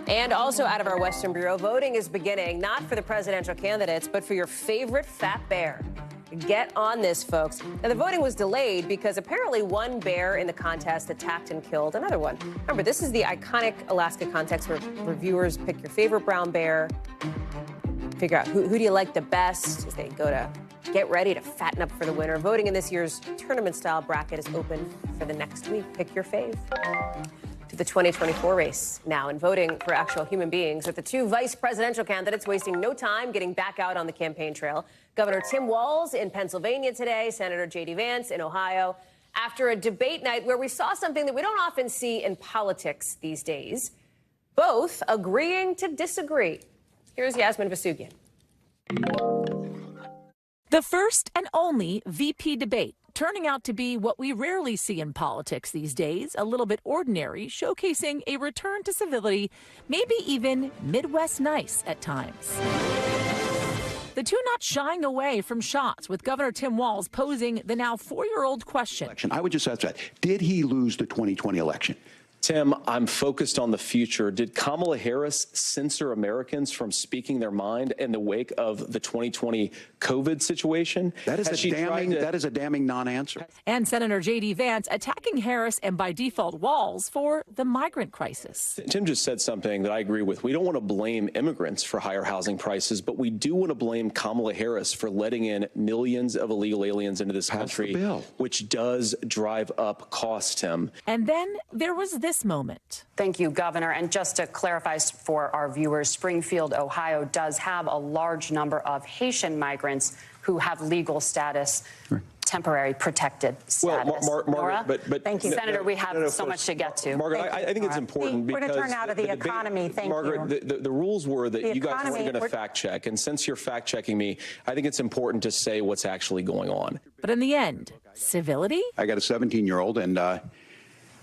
And also out of our Western Bureau, voting is beginning, not for the presidential candidates, but for your favorite fat bear. Get on this, folks. Now, the voting was delayed because apparently one bear in the contest attacked and killed another one. Remember, this is the iconic Alaska contest where reviewers pick your favorite brown bear, figure out who do you like the best as they go to get ready to fatten up for the winner. Voting in this year's tournament-style bracket is open for the next week. Pick your fave. To the 2024 race now, and voting for actual human beings, with the 2 vice presidential candidates wasting no time getting back out on the campaign trail. Governor Tim Walz in Pennsylvania today, Senator J.D. Vance in Ohio, after a debate night where we saw something that we don't often see in politics these days, both agreeing to disagree. Here's Yasmin Vasugian. The first and only VP debate, turning out to be what we rarely see in politics these days, a little bit ordinary, showcasing a return to civility, maybe even Midwest nice at times. The two not shying away from shots, with Governor Tim Walz posing the now 4-year-old question. I would just ask that. Did he lose the 2020 election? Tim, I'm focused on the future. Did Kamala Harris censor Americans from speaking their mind in the wake of the 2020 COVID situation? That is a damning non-answer. And Senator J.D. Vance attacking Harris and by default Walz for the migrant crisis. Tim just said something that I agree with. We don't want to blame immigrants for higher housing prices, but we do want to blame Kamala Harris for letting in millions of illegal aliens into this country, which does drive up costs, Tim. And then there was this moment. Thank you, Governor. And just to clarify for our viewers, Springfield, Ohio does have a large number of Haitian migrants who have legal status, temporary protected status. Well, Margaret, but thank you, Senator. We have so much to get to. Margaret, I think it's important because we're going to turn out of the economy. Thank you. Margaret, the rules were that you guys weren't going to fact check, and since you're fact checking me, I think it's important to say what's actually going on. But in the end, civility. I got a 17-year-old,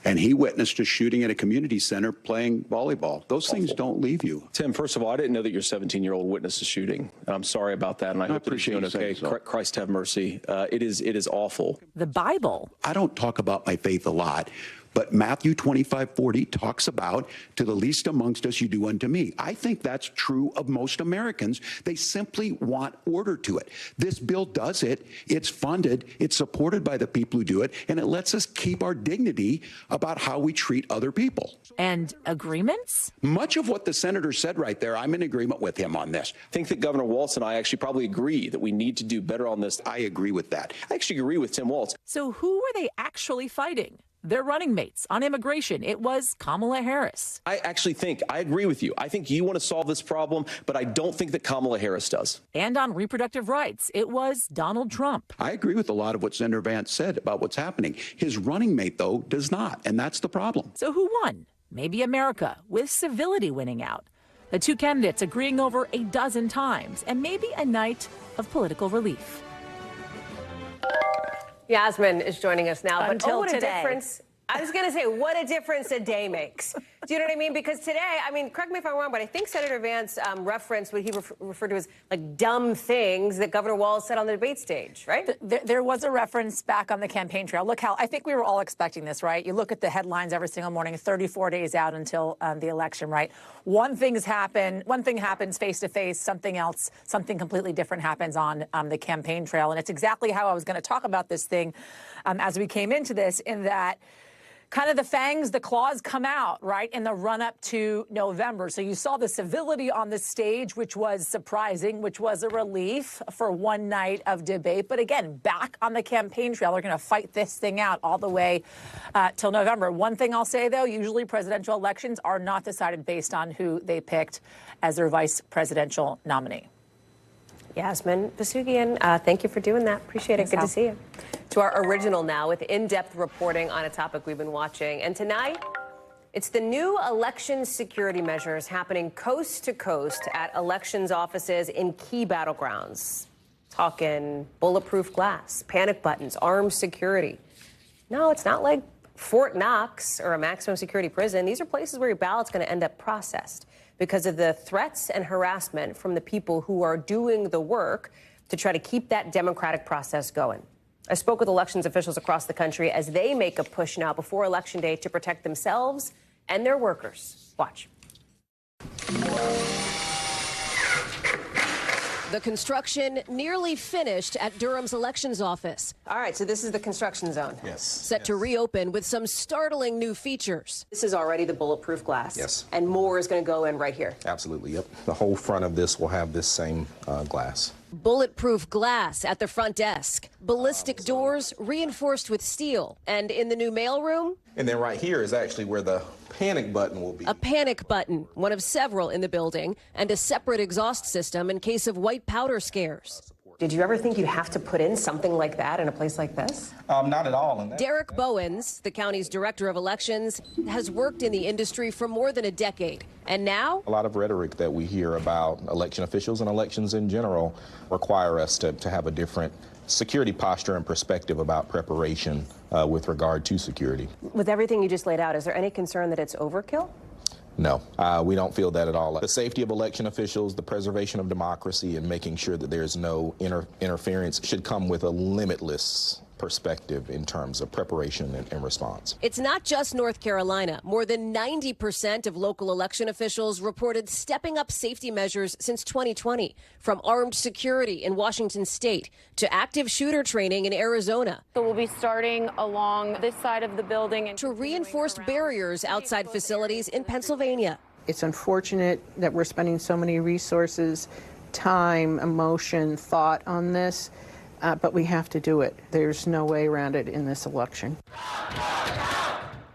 and he witnessed a shooting at a community center playing volleyball. Those things don't leave you. Tim, first of all, I didn't know that your 17-year-old witnessed a shooting. And I'm sorry about that, and I hope that he's doing okay. Christ have mercy. It is awful. The Bible. I don't talk about my faith a lot, but Matthew 25:40 talks about, to the least amongst us you do unto me. I think that's true of most Americans. They simply want order to it. This bill does it. It's funded. It's supported by the people who do it, and it lets us keep our dignity about how we treat other people. And agreements? Much of what the senator said right there, I'm in agreement with him on this. I think that Governor Walz and I actually probably agree that we need to do better on this. I agree with that. I actually agree with Tim Walz. So who were they actually fighting? Their running mates on immigration. It was Kamala Harris. I agree with you. I think you want to solve this problem, but I don't think that Kamala Harris does. And on reproductive rights, it was Donald Trump. I agree with a lot of what Senator Vance said about what's happening. His running mate, though, does not, and that's the problem. So who won? Maybe America, with civility winning out. The two candidates agreeing over a dozen times, and maybe a night of political relief. Yasmin is joining us now. Until what a today. difference. I was going to say, what a difference a day makes. Do you know what I mean? Because today, I mean, correct me if I'm wrong, but I think Senator Vance referenced what he referred to as like dumb things that Governor Walz said on the debate stage, right? There was a reference back on the campaign trail. Look, Hal, I think we were all expecting this, right? You look at the headlines every single morning, 34 days out until the election, right? One thing happens face to face, something else, something completely different happens on the campaign trail. And it's exactly how I was going to talk about this thing as we came into this, in that kind of the claws come out, right, in the run-up to November. So you saw the civility on the stage, which was surprising, which was a relief for one night of debate. But again, back on the campaign trail, they're going to fight this thing out all the way till November. One thing I'll say, though, usually presidential elections are not decided based on who they picked as their vice presidential nominee. Yasmin Basugian, thank you for doing that. Appreciate it. Good to see you. To our original now with in-depth reporting on a topic we've been watching. And tonight, it's the new election security measures happening coast to coast at elections offices in key battlegrounds. Talking bulletproof glass, panic buttons, armed security. No, it's not like Fort Knox or a maximum security prison. These are places where your ballot's going to end up processed because of the threats and harassment from the people who are doing the work to try to keep that democratic process going. I spoke with elections officials across the country as they make a push now before Election Day to protect themselves and their workers. Watch. The construction nearly finished at Durham's elections office. All right, so this is the construction zone. Yes. Set to reopen with some startling new features. This is already the bulletproof glass. Yes. And more is going to go in right here. Absolutely, yep. The whole front of this will have this same glass. Bulletproof glass at the front desk. Ballistic doors reinforced with steel. And in the new mailroom? And then right here is actually where the panic button will be. A panic button, one of several in the building, and a separate exhaust system in case of white powder scares. Did you ever think you'd have to put in something like that in a place like this? Not at all. Derek Bowens, the county's director of elections, has worked in the industry for more than a decade. And now? A lot of rhetoric that we hear about election officials and elections in general require us to have a different security posture and perspective about preparation with regard to security. With everything you just laid out, is there any concern that it's overkill? No, we don't feel that at all. The safety of election officials, the preservation of democracy, and making sure that there's no interference should come with a limitless perspective in terms of preparation and response. It's not just North Carolina. More than 90% of local election officials reported stepping up safety measures since 2020, from armed security in Washington state to active shooter training in Arizona. So we'll be starting along this side of the building and to reinforced barriers outside facilities in Pennsylvania. It's unfortunate that we're spending so many resources, time, emotion, thought on this, but we have to do it. There's no way around it in this election.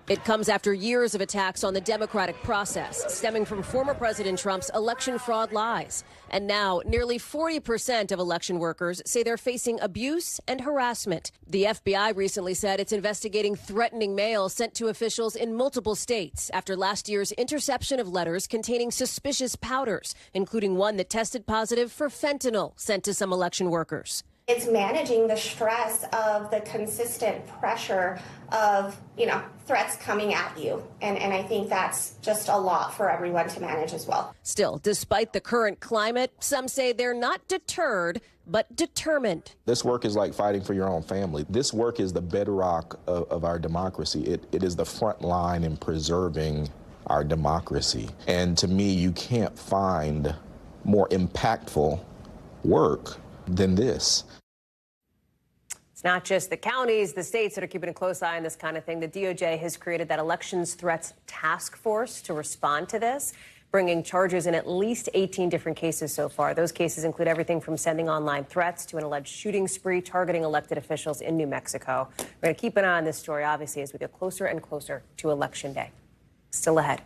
It comes after years of attacks on the democratic process, stemming from former President Trump's election fraud lies. And now, nearly 40% of election workers say they're facing abuse and harassment. The FBI recently said it's investigating threatening mail sent to officials in multiple states after last year's interception of letters containing suspicious powders, including one that tested positive for fentanyl sent to some election workers. It's managing the stress of the consistent pressure of, threats coming at you. And I think that's just a lot for everyone to manage as well. Still, despite the current climate, some say they're not deterred, but determined. This work is like fighting for your own family. This work is the bedrock of our democracy. It is the front line in preserving our democracy. And to me, you can't find more impactful work than this. It's not just the counties, the states that are keeping a close eye on this kind of thing. The DOJ has created that elections threats task force to respond to this, bringing charges in at least 18 different cases so far. Those cases include everything from sending online threats to an alleged shooting spree targeting elected officials in New Mexico. We're going to keep an eye on this story, obviously, as we get closer and closer to Election Day. Still ahead.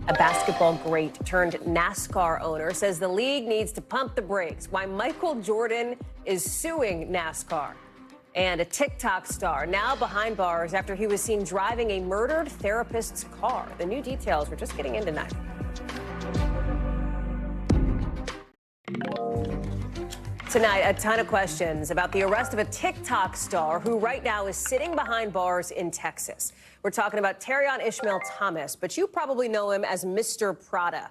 A basketball great turned NASCAR owner says the league needs to pump the brakes. Why Michael Jordan is suing NASCAR. And a TikTok star now behind bars after he was seen driving a murdered therapist's car. The new details we're just getting in tonight. Tonight, a ton of questions about the arrest of a TikTok star who right now is sitting behind bars in Texas. We're talking about Terrion Ishmael Thomas, but you probably know him as Mr. Prada.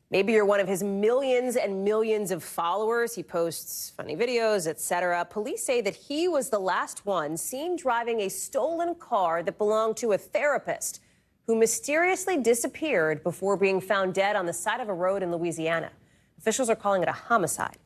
Maybe you're one of his millions and millions of followers. He posts funny videos, etc. Police say that he was the last one seen driving a stolen car that belonged to a therapist who mysteriously disappeared before being found dead on the side of a road in Louisiana. Officials are calling it a homicide.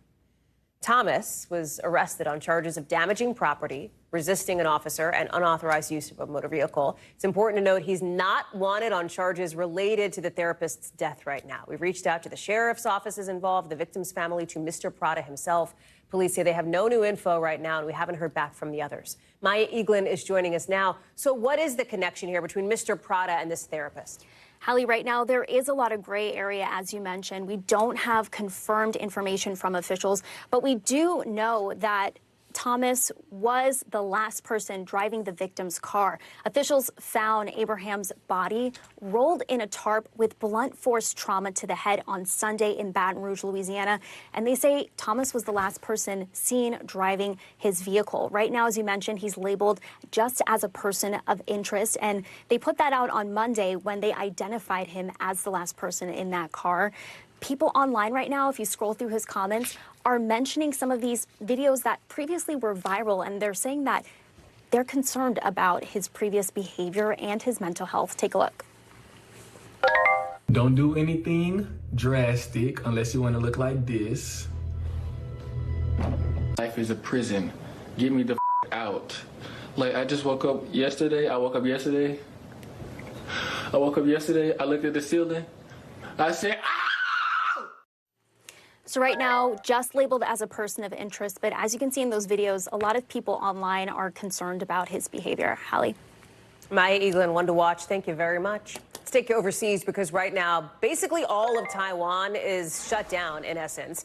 Thomas was arrested on charges of damaging property, resisting an officer, and unauthorized use of a motor vehicle. It's important to note he's not wanted on charges related to the therapist's death right now. We've reached out to the sheriff's offices involved, the victim's family, to Mr. Prada himself. Police say they have no new info right now, and we haven't heard back from the others. Maya Eaglin is joining us now. So what is the connection here between Mr. Prada and this therapist? Hallie, right now, there is a lot of gray area, as you mentioned. We don't have confirmed information from officials, but we do know that Thomas was the last person driving the victim's car. Officials found Abraham's body rolled in a tarp with blunt force trauma to the head on Sunday in Baton Rouge, Louisiana. And they say Thomas was the last person seen driving his vehicle. Right now, as you mentioned, he's labeled just as a person of interest. And they put that out on Monday when they identified him as the last person in that car. People online right now, if you scroll through his comments, are mentioning some of these videos that previously were viral, and they're saying that they're concerned about his previous behavior and his mental health. Take a look. Don't do anything drastic unless you want to look like this. Life is a prison. Get me the out. Like, I just woke up yesterday. I looked at the ceiling. I said, ah! So right now, just labeled as a person of interest, but as you can see in those videos, a lot of people online are concerned about his behavior. Hallie. Maya Eaglin, one to watch. Thank you very much. Let's take you overseas because right now, basically all of Taiwan is shut down, in essence,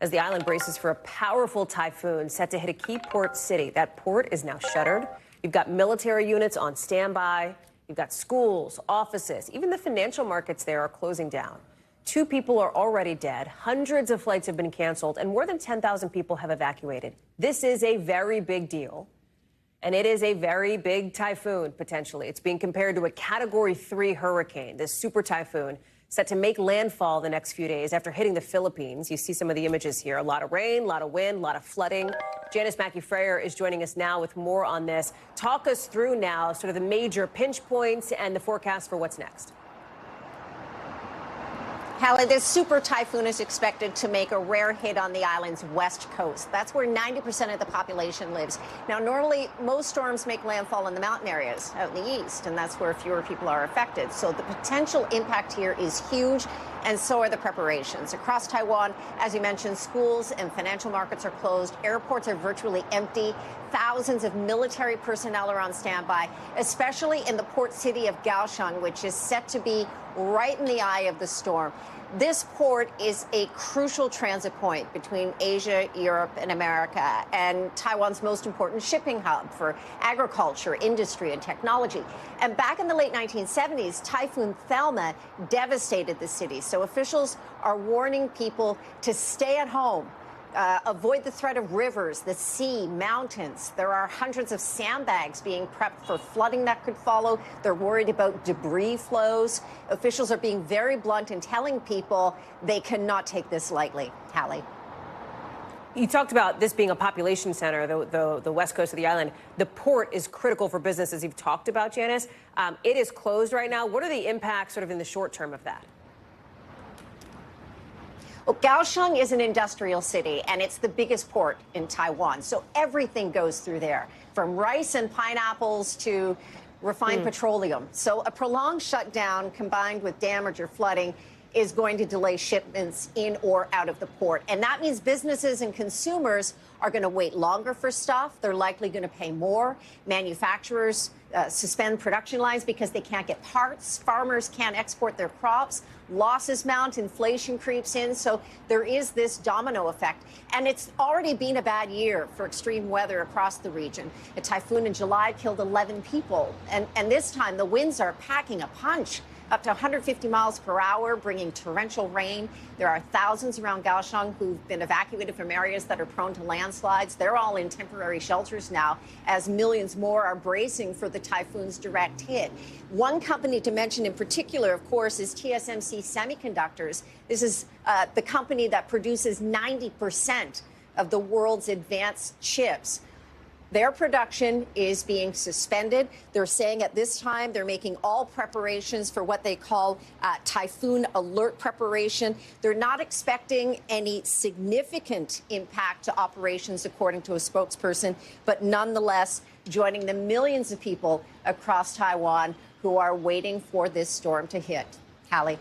as the island braces for a powerful typhoon set to hit a key port city. That port is now shuttered. You've got military units on standby. You've got schools, offices, even the financial markets there are closing down. 2 people are already dead. Hundreds of flights have been canceled, and more than 10,000 people have evacuated. This is a very big deal, and it is a very big typhoon, potentially. It's being compared to a Category 3 hurricane, this super typhoon set to make landfall the next few days after hitting the Philippines. You see some of the images here. A lot of rain, a lot of wind, a lot of flooding. Janice Mackey-Freyer is joining us now with more on this. Talk us through now sort of the major pinch points and the forecast for what's next. Hallie, this super typhoon is expected to make a rare hit on the island's west coast. That's where 90% of the population lives. Now, normally, most storms make landfall in the mountain areas out in the east, and that's where fewer people are affected. So the potential impact here is huge, and so are the preparations. Across Taiwan, as you mentioned, schools and financial markets are closed. Airports are virtually empty. Thousands of military personnel are on standby, especially in the port city of Kaohsiung, which is set to be right in the eye of the storm. This port is a crucial transit point between Asia, Europe, and America, and Taiwan's most important shipping hub for agriculture, industry, and technology. And back in the late 1970s, Typhoon Thelma devastated the city. So officials are warning people to stay at home. Avoid the threat of rivers, the sea, mountains. There are hundreds of sandbags being prepped for flooding that could follow. They're worried about debris flows. Officials are being very blunt in telling people they cannot take this lightly. Hallie. You talked about this being a population center, the west coast of the island. The port is critical for business, as you've talked about, Janice. It is closed right now. What are the impacts sort of in the short term of that? Well, Kaohsiung is an industrial city, and it's the biggest port in Taiwan. So everything goes through there, from rice and pineapples to refined petroleum. So a prolonged shutdown combined with damage or flooding is going to delay shipments in or out of the port. And that means businesses and consumers are going to wait longer for stuff. They're likely going to pay more. Manufacturers suspend production lines because they can't get parts. Farmers can't export their crops. Losses mount, inflation creeps in. So there is this domino effect. And it's already been a bad year for extreme weather across the region. A typhoon in July killed 11 people. And this time the winds are packing a punch, up to 150 miles per hour, bringing torrential rain. There are thousands around Kaohsiung who've been evacuated from areas that are prone to landslides. They're all in temporary shelters now, as millions more are bracing for the typhoon's direct hit. One company to mention in particular, of course, is TSMC Semiconductors. This is the company that produces 90% of the world's advanced chips. Their production is being suspended. They're saying at this time they're making all preparations for what they call typhoon alert preparation. They're not expecting any significant impact to operations, according to a spokesperson, but nonetheless joining the millions of people across Taiwan who are waiting for this storm to hit. Hallie.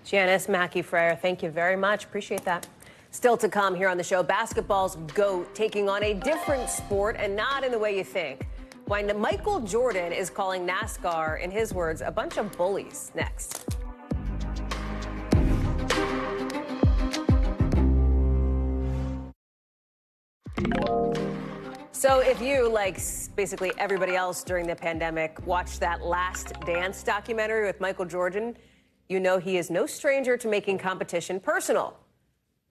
Janice Mackey-Freyer, thank you very much. Appreciate that. Still to come here on the show, basketball's GOAT taking on a different sport and not in the way you think. Why Michael Jordan is calling NASCAR, in his words, a bunch of bullies. Next. So if you, like basically everybody else during the pandemic, watched that Last Dance documentary with Michael Jordan, you know he is no stranger to making competition personal.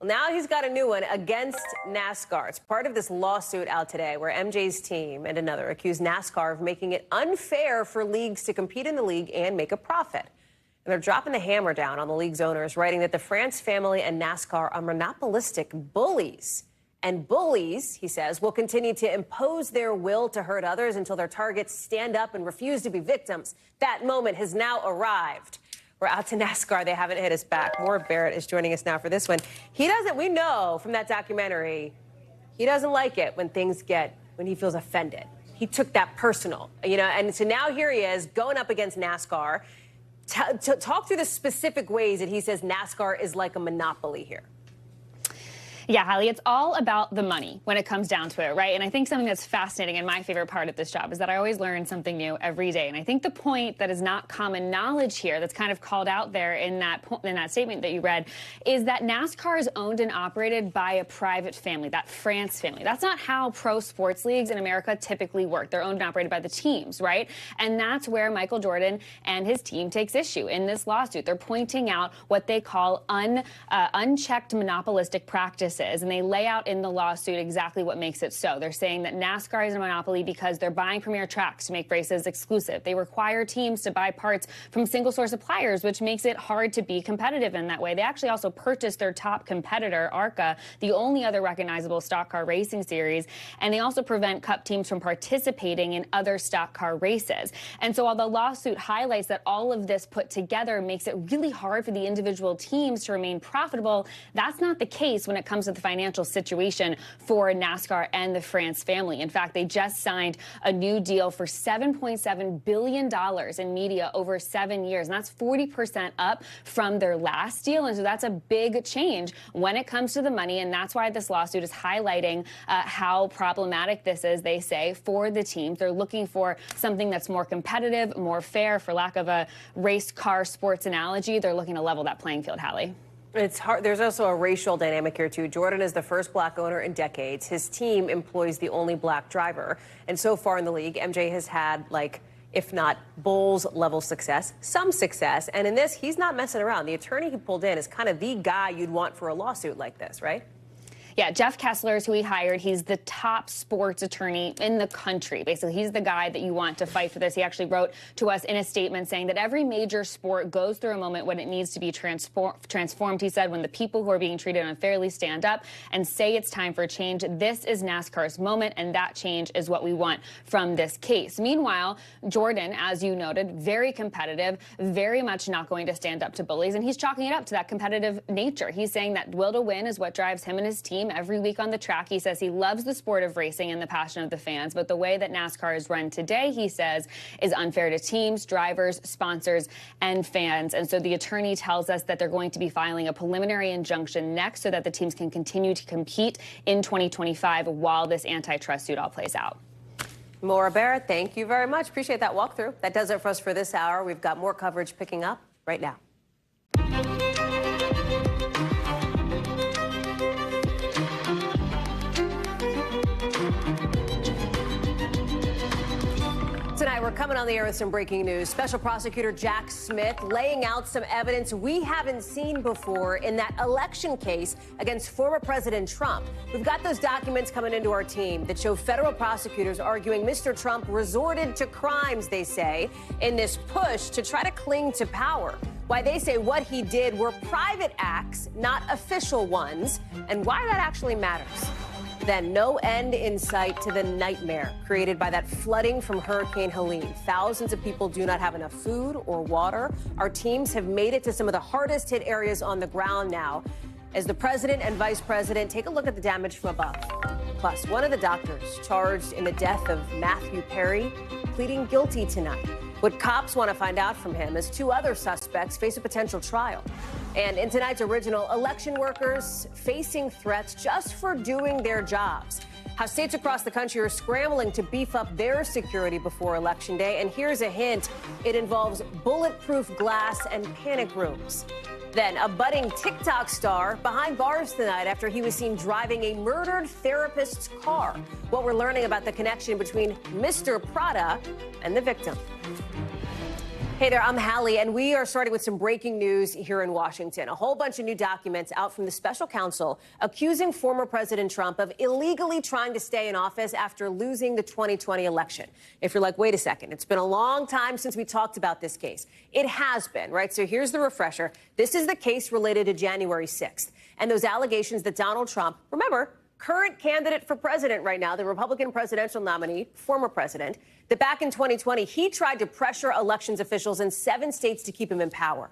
Well, now he's got a new one against NASCAR. It's part of this lawsuit out today where MJ's team and another accuse NASCAR of making it unfair for leagues to compete in the league and make a profit. And they're dropping the hammer down on the league's owners, writing that the France family and NASCAR are monopolistic bullies. And bullies, he says, will continue to impose their will to hurt others until their targets stand up and refuse to be victims. That moment has now arrived. We're out to NASCAR. They haven't hit us back. Maura Barrett is joining us now for this one. We know from that documentary, he doesn't like it when he feels offended. He took that personal, and so now here he is going up against NASCAR. Talk through the specific ways that he says NASCAR is like a monopoly here. Yeah, Hallie, it's all about the money when it comes down to it, right? And I think something that's fascinating and my favorite part of this job is that I always learn something new every day. And I think the point that is not common knowledge here that's kind of called out there in that statement that you read is that NASCAR is owned and operated by a private family, that France family. That's not how pro sports leagues in America typically work. They're owned and operated by the teams, right? And that's where Michael Jordan and his team takes issue in this lawsuit. They're pointing out what they call unchecked monopolistic practices races, and they lay out in the lawsuit exactly what makes it so. They're saying that NASCAR is a monopoly because they're buying premier tracks to make races exclusive. They require teams to buy parts from single-source suppliers, which makes it hard to be competitive in that way. They actually also purchased their top competitor, ARCA, the only other recognizable stock car racing series, and they also prevent Cup teams from participating in other stock car races. And so while the lawsuit highlights that all of this put together makes it really hard for the individual teams to remain profitable, that's not the case when it comes to the financial situation for NASCAR and the France family. In fact, they just signed a new deal for $7.7 billion in media over 7 years, and that's 40% up from their last deal. And so that's a big change when it comes to the money, and that's why this lawsuit is highlighting how problematic this is, they say, for the teams. They're looking for something that's more competitive, more fair, for lack of a race car sports analogy. They're looking to level that playing field, Hallie. It's hard. There's also a racial dynamic here, too. Jordan is the first black owner in decades. His team employs the only black driver. And so far in the league, MJ has had, like, if not Bulls-level success, some success. And in this, he's not messing around. The attorney he pulled in is kind of the guy you'd want for a lawsuit like this, right? Yeah, Jeff Kessler is who he hired. He's the top sports attorney in the country. Basically, he's the guy that you want to fight for this. He actually wrote to us in a statement saying that every major sport goes through a moment when it needs to be transformed. He said, when the people who are being treated unfairly stand up and say it's time for change, this is NASCAR's moment, and that change is what we want from this case. Meanwhile, Jordan, as you noted, very competitive, very much not going to stand up to bullies, and he's chalking it up to that competitive nature. He's saying that will to win is what drives him and his team every week on the track. He says he loves the sport of racing and the passion of the fans, but the way that NASCAR is run today, he says, is unfair to teams, drivers, sponsors, and fans. And so the attorney tells us that they're going to be filing a preliminary injunction next so that the teams can continue to compete in 2025 while this antitrust suit all plays out. Maura Barrett, thank you very much. Appreciate that walkthrough. That does it for us for this hour. We've got more coverage picking up right now. Tonight, we're coming on the air with some breaking news. Special Prosecutor Jack Smith laying out some evidence we haven't seen before in that election case against former President Trump. We've got those documents coming into our team that show federal prosecutors arguing Mr. Trump resorted to crimes, they say, in this push to try to cling to power. Why they say what he did were private acts, not official ones, and why that actually matters. Then no end in sight to the nightmare created by that flooding from Hurricane Helene. Thousands of people do not have enough food or water. Our teams have made it to some of the hardest hit areas on the ground now as the president and vice president take a look at the damage from above. Plus, one of the doctors charged in the death of Matthew Perry pleading guilty tonight. What cops want to find out from him as two other suspects face a potential trial. And in tonight's original, election workers facing threats just for doing their jobs. How states across the country are scrambling to beef up their security before Election Day. And here's a hint. It involves bulletproof glass and panic rooms. Then a budding TikTok star behind bars tonight after he was seen driving a murdered therapist's car. What we're learning about the connection between Mr. Prada and the victim. Hey there, I'm Hallie, and we are starting with some breaking news here in Washington. A whole bunch of new documents out from the special counsel accusing former President Trump of illegally trying to stay in office after losing the 2020 election. If you're like, wait a second, it's been a long time since we talked about this case. It has been, right? So here's the refresher. This is the case related to January 6th. And those allegations that Donald Trump, remember, current candidate for president right now, the Republican presidential nominee, former president, that back in 2020, he tried to pressure elections officials in 7 states to keep him in power.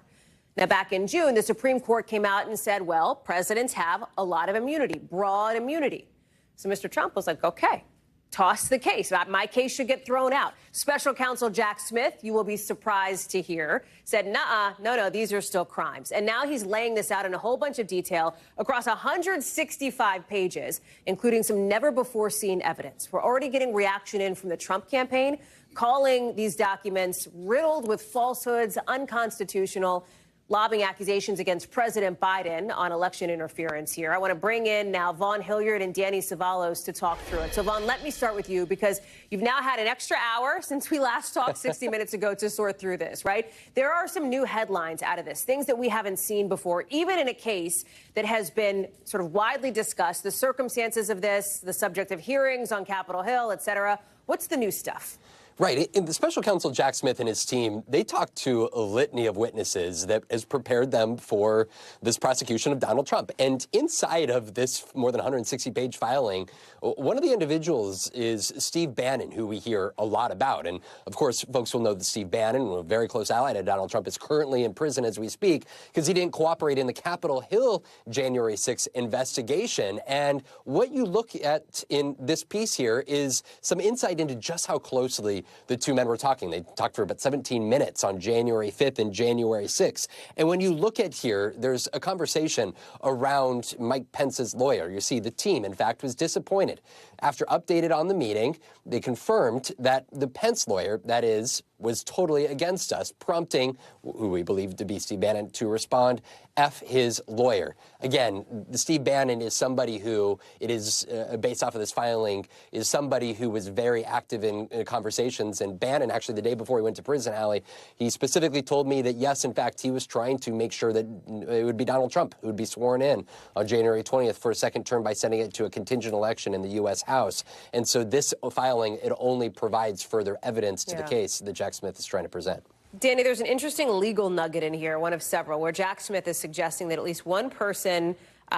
Now, back in June, the Supreme Court came out and said, well, presidents have a lot of immunity, broad immunity. So Mr. Trump was like, okay, toss the case. My case should get thrown out. Special counsel Jack Smith, you will be surprised to hear, said, no, these are still crimes. And now he's laying this out in a whole bunch of detail across 165 pages, including some never-before-seen evidence. We're already getting reaction in from the Trump campaign, calling these documents riddled with falsehoods, unconstitutional. lobbing accusations against President Biden on election interference here. I want to bring in now Vaughn Hilliard and Danny Savalos to talk through it. So, Vaughn, let me start with you because you've now had an extra hour since we last talked 60 minutes ago to sort through this, right? There are some new headlines out of this, things that we haven't seen before, even in a case that has been sort of widely discussed, the circumstances of this, the subject of hearings on Capitol Hill, et cetera. What's the new stuff? Right. In the special counsel, Jack Smith and his team, they talked to a litany of witnesses that has prepared them for this prosecution of Donald Trump. And inside of this more than 160-page filing, one of the individuals is Steve Bannon, who we hear a lot about. And, of course, folks will know that Steve Bannon, a very close ally to Donald Trump, is currently in prison as we speak because he didn't cooperate in the Capitol Hill January 6th investigation. And what you look at in this piece here is some insight into just how closely the two men were talking. They talked for about 17 minutes on January 5th and January 6th. And when you look at here, there's a conversation around Mike Pence's lawyer. You see the team, in fact, was disappointed. After updated on the meeting, they confirmed that the Pence lawyer, that is, was totally against us, prompting who we believe to be Steve Bannon to respond, F his lawyer. Again, Steve Bannon is somebody who, it is, based off of this filing, is somebody who was very active in conversations. And Bannon, actually, the day before he went to prison, Hallie, he specifically told me that, yes, in fact, he was trying to make sure that it would be Donald Trump who would be sworn in on January 20th for a second term by sending it to a contingent election in the U.S. House. And so this filing, it only provides further evidence to the case that Jack Smith is trying to present. Danny, there's an interesting legal nugget in here, one of several, where Jack Smith is suggesting that at least one person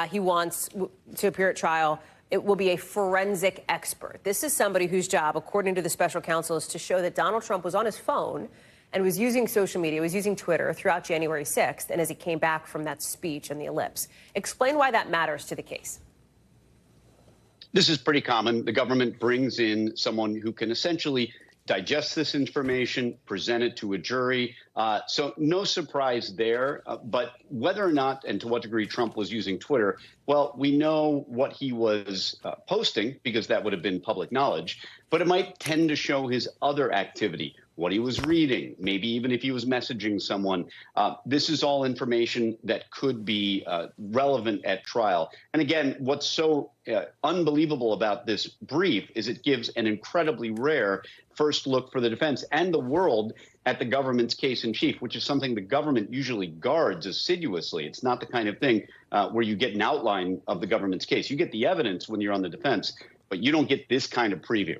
he wants to appear at trial, it will be a forensic expert. This is somebody whose job, according to the special counsel, is to show that Donald Trump was on his phone and was using social media, was using Twitter throughout January 6th and as he came back from that speech on the ellipse. Explain why that matters to the case. This is pretty common. The government brings in someone who can essentially digest this information, present it to a jury. So no surprise there. But whether or not and to what degree Trump was using Twitter, well, we know what he was posting because that would have been public knowledge. But it might tend to show his other activity, what he was reading, maybe even if he was messaging someone. This is all information that could be relevant at trial. And again, what's so unbelievable about this brief is it gives an incredibly rare first look for the defense and the world at the government's case in chief, which is something the government usually guards assiduously. It's not the kind of thing where you get an outline of the government's case. You get the evidence when you're on the defense, but you don't get this kind of preview.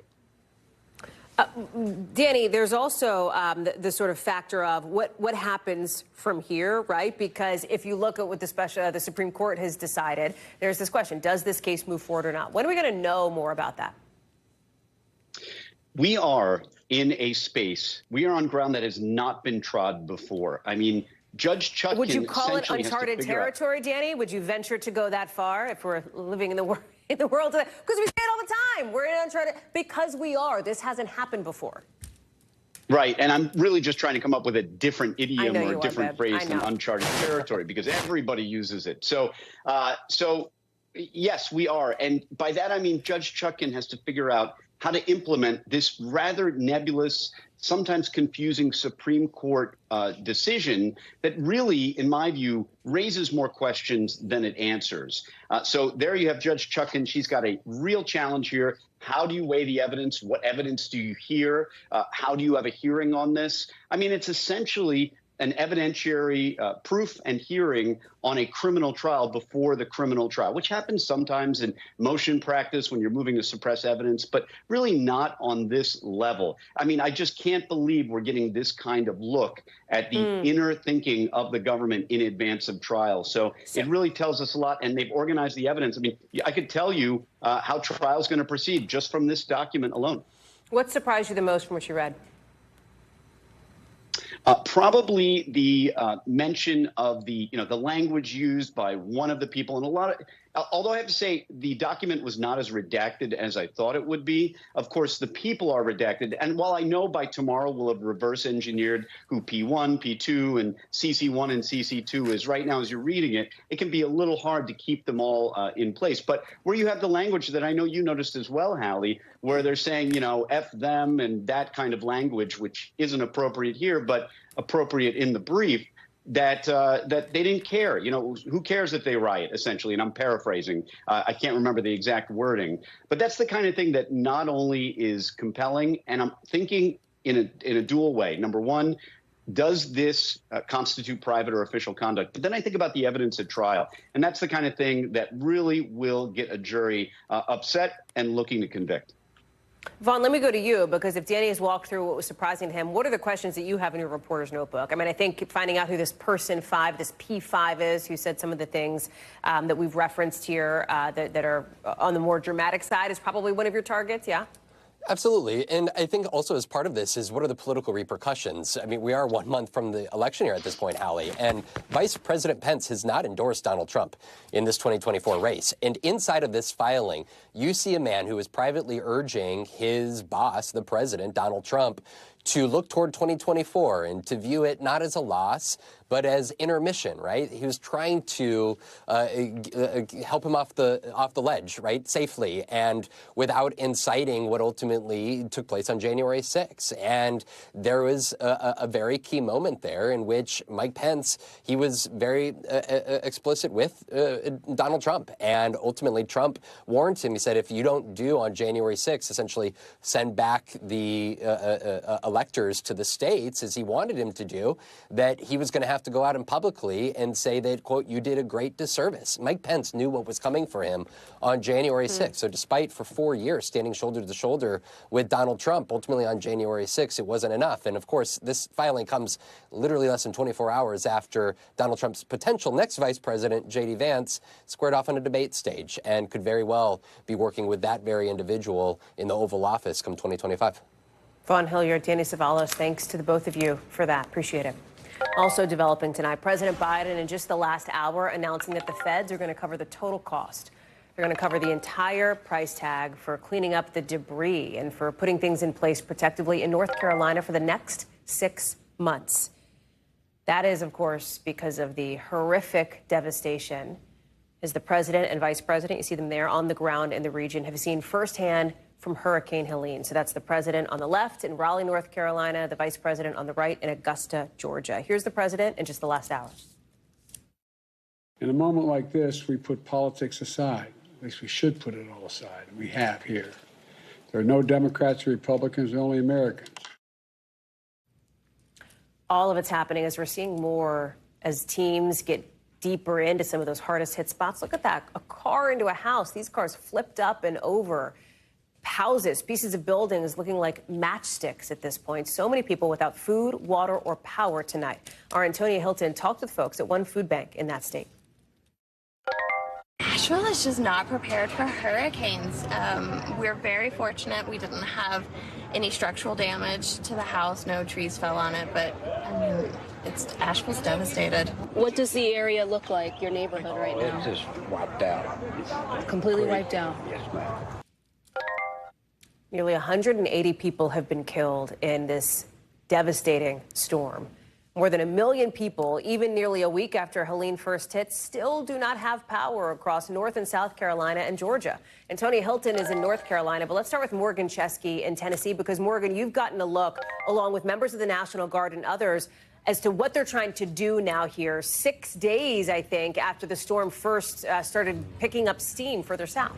Danny, there's also the sort of factor of what happens from here, right? Because if you look at what the Supreme Court has decided, there's this question, does this case move forward or not? When are we going to know more about that? We are in a space, we are on ground that has not been trod before. I mean, Judge Chutkan. Would you call it uncharted territory, Danny? Would you venture to go that far if we're living in the world today? Because we say it all the time. We're in uncharted, because we are. This hasn't happened before. Right. And I'm really just trying to come up with a different idiom or a different phrase than uncharted territory because everybody uses it. So yes, we are. And by that, I mean, Judge Chutkan has to figure out how to implement this rather nebulous, sometimes confusing Supreme Court decision that really, in my view, raises more questions than it answers. So there you have Judge Chutkan. She's got a real challenge here. How do you weigh the evidence? What evidence do you hear? How do you have a hearing on this? I mean, it's essentially an evidentiary proof and hearing on a criminal trial before the criminal trial, which happens sometimes in motion practice when you're moving to suppress evidence, but really not on this level. I mean, I just can't believe we're getting this kind of look at the inner thinking of the government in advance of trial. So it really tells us a lot, and they've organized the evidence. I mean, I could tell you how trial is going to proceed just from this document alone. What surprised you the most from what you read? Probably the mention of the language used by one of the people, and a lot of. Although I have to say the document was not as redacted as I thought it would be. Of course, the people are redacted. And while I know by tomorrow we'll have reverse engineered who P1, P2, and CC1 and CC2 is, right now as you're reading it, it can be a little hard to keep them all in place. But where you have the language that I know you noticed as well, Hallie, where they're saying, F them and that kind of language, which isn't appropriate here, but appropriate in the brief. that they didn't care. You know, who cares if they riot, essentially? And I'm paraphrasing. I can't remember the exact wording, but that's the kind of thing that not only is compelling, and I'm thinking in a dual way. Number one, does this constitute private or official conduct? But then I think about the evidence at trial, and that's the kind of thing that really will get a jury upset and looking to convict. Vaughn, let me go to you, because if Danny has walked through what was surprising to him, what are the questions that you have in your reporter's notebook? I mean, I think finding out who this person 5, this P5 is, who said some of the things that we've referenced here that are on the more dramatic side is probably one of your targets, yeah? Absolutely. And I think also as part of this is what are the political repercussions? I mean, we are 1 month from the election here at this point, Hallie, and Vice President Pence has not endorsed Donald Trump in this 2024 race. And inside of this filing, you see a man who is privately urging his boss, the president, Donald Trump, to look toward 2024 and to view it not as a loss, but as intermission, right? He was trying to help him off the ledge, right, safely, and without inciting what ultimately took place on January 6th. And there was a very key moment there in which Mike Pence, he was very explicit with Donald Trump. And ultimately, Trump warned him. He said, if you don't do on January 6th, essentially send back the electors to the states, as he wanted him to do, that he was going to have to go out and publicly and say that, quote, you did a great disservice. Mike Pence knew what was coming for him on January 6th. So despite for 4 years standing shoulder to shoulder with Donald Trump, ultimately on January 6th, it wasn't enough. And of course, this filing comes literally less than 24 hours after Donald Trump's potential next vice president, J.D. Vance, squared off on a debate stage and could very well be working with that very individual in the Oval Office come 2025. Vaughn Hilliard, Danny Savalos, thanks to the both of you for that. Appreciate it. Also developing tonight, President Biden in just the last hour announcing that the feds are going to cover the total cost. They're going to cover the entire price tag for cleaning up the debris and for putting things in place protectively in North Carolina for the next 6 months. That is, of course, because of the horrific devastation as the president and vice president, you see them there on the ground in the region, have seen firsthand from Hurricane Helene. So that's the president on the left in Raleigh, North Carolina, the vice president on the right in Augusta, Georgia. Here's the president in just the last hour. In a moment like this, we put politics aside. At least we should put it all aside. And we have here. There are no Democrats or Republicans, only Americans. All of it's happening as we're seeing more as teams get deeper into some of those hardest hit spots. Look at that. A car into a house. These cars flipped up and over. Houses, pieces of buildings looking like matchsticks at this point. So many people without food, water, or power tonight. Our Antonia Hilton talked with folks at one food bank in that state. Asheville is just not prepared for hurricanes. We're very fortunate we didn't have any structural damage to the house. No trees fell on it, but I mean, Asheville's devastated. What does the area look like, your neighborhood right now? It's just wiped out. Completely wiped out? Yes, ma'am. Nearly 180 people have been killed in this devastating storm. More than 1 million people, even nearly a week after Helene first hit, still do not have power across North and South Carolina and Georgia. Antonia Hilton is in North Carolina, but let's start with Morgan Chesky in Tennessee, because, Morgan, you've gotten a look, along with members of the National Guard and others, as to what they're trying to do now here, 6 days, I think, after the storm first started picking up steam further south.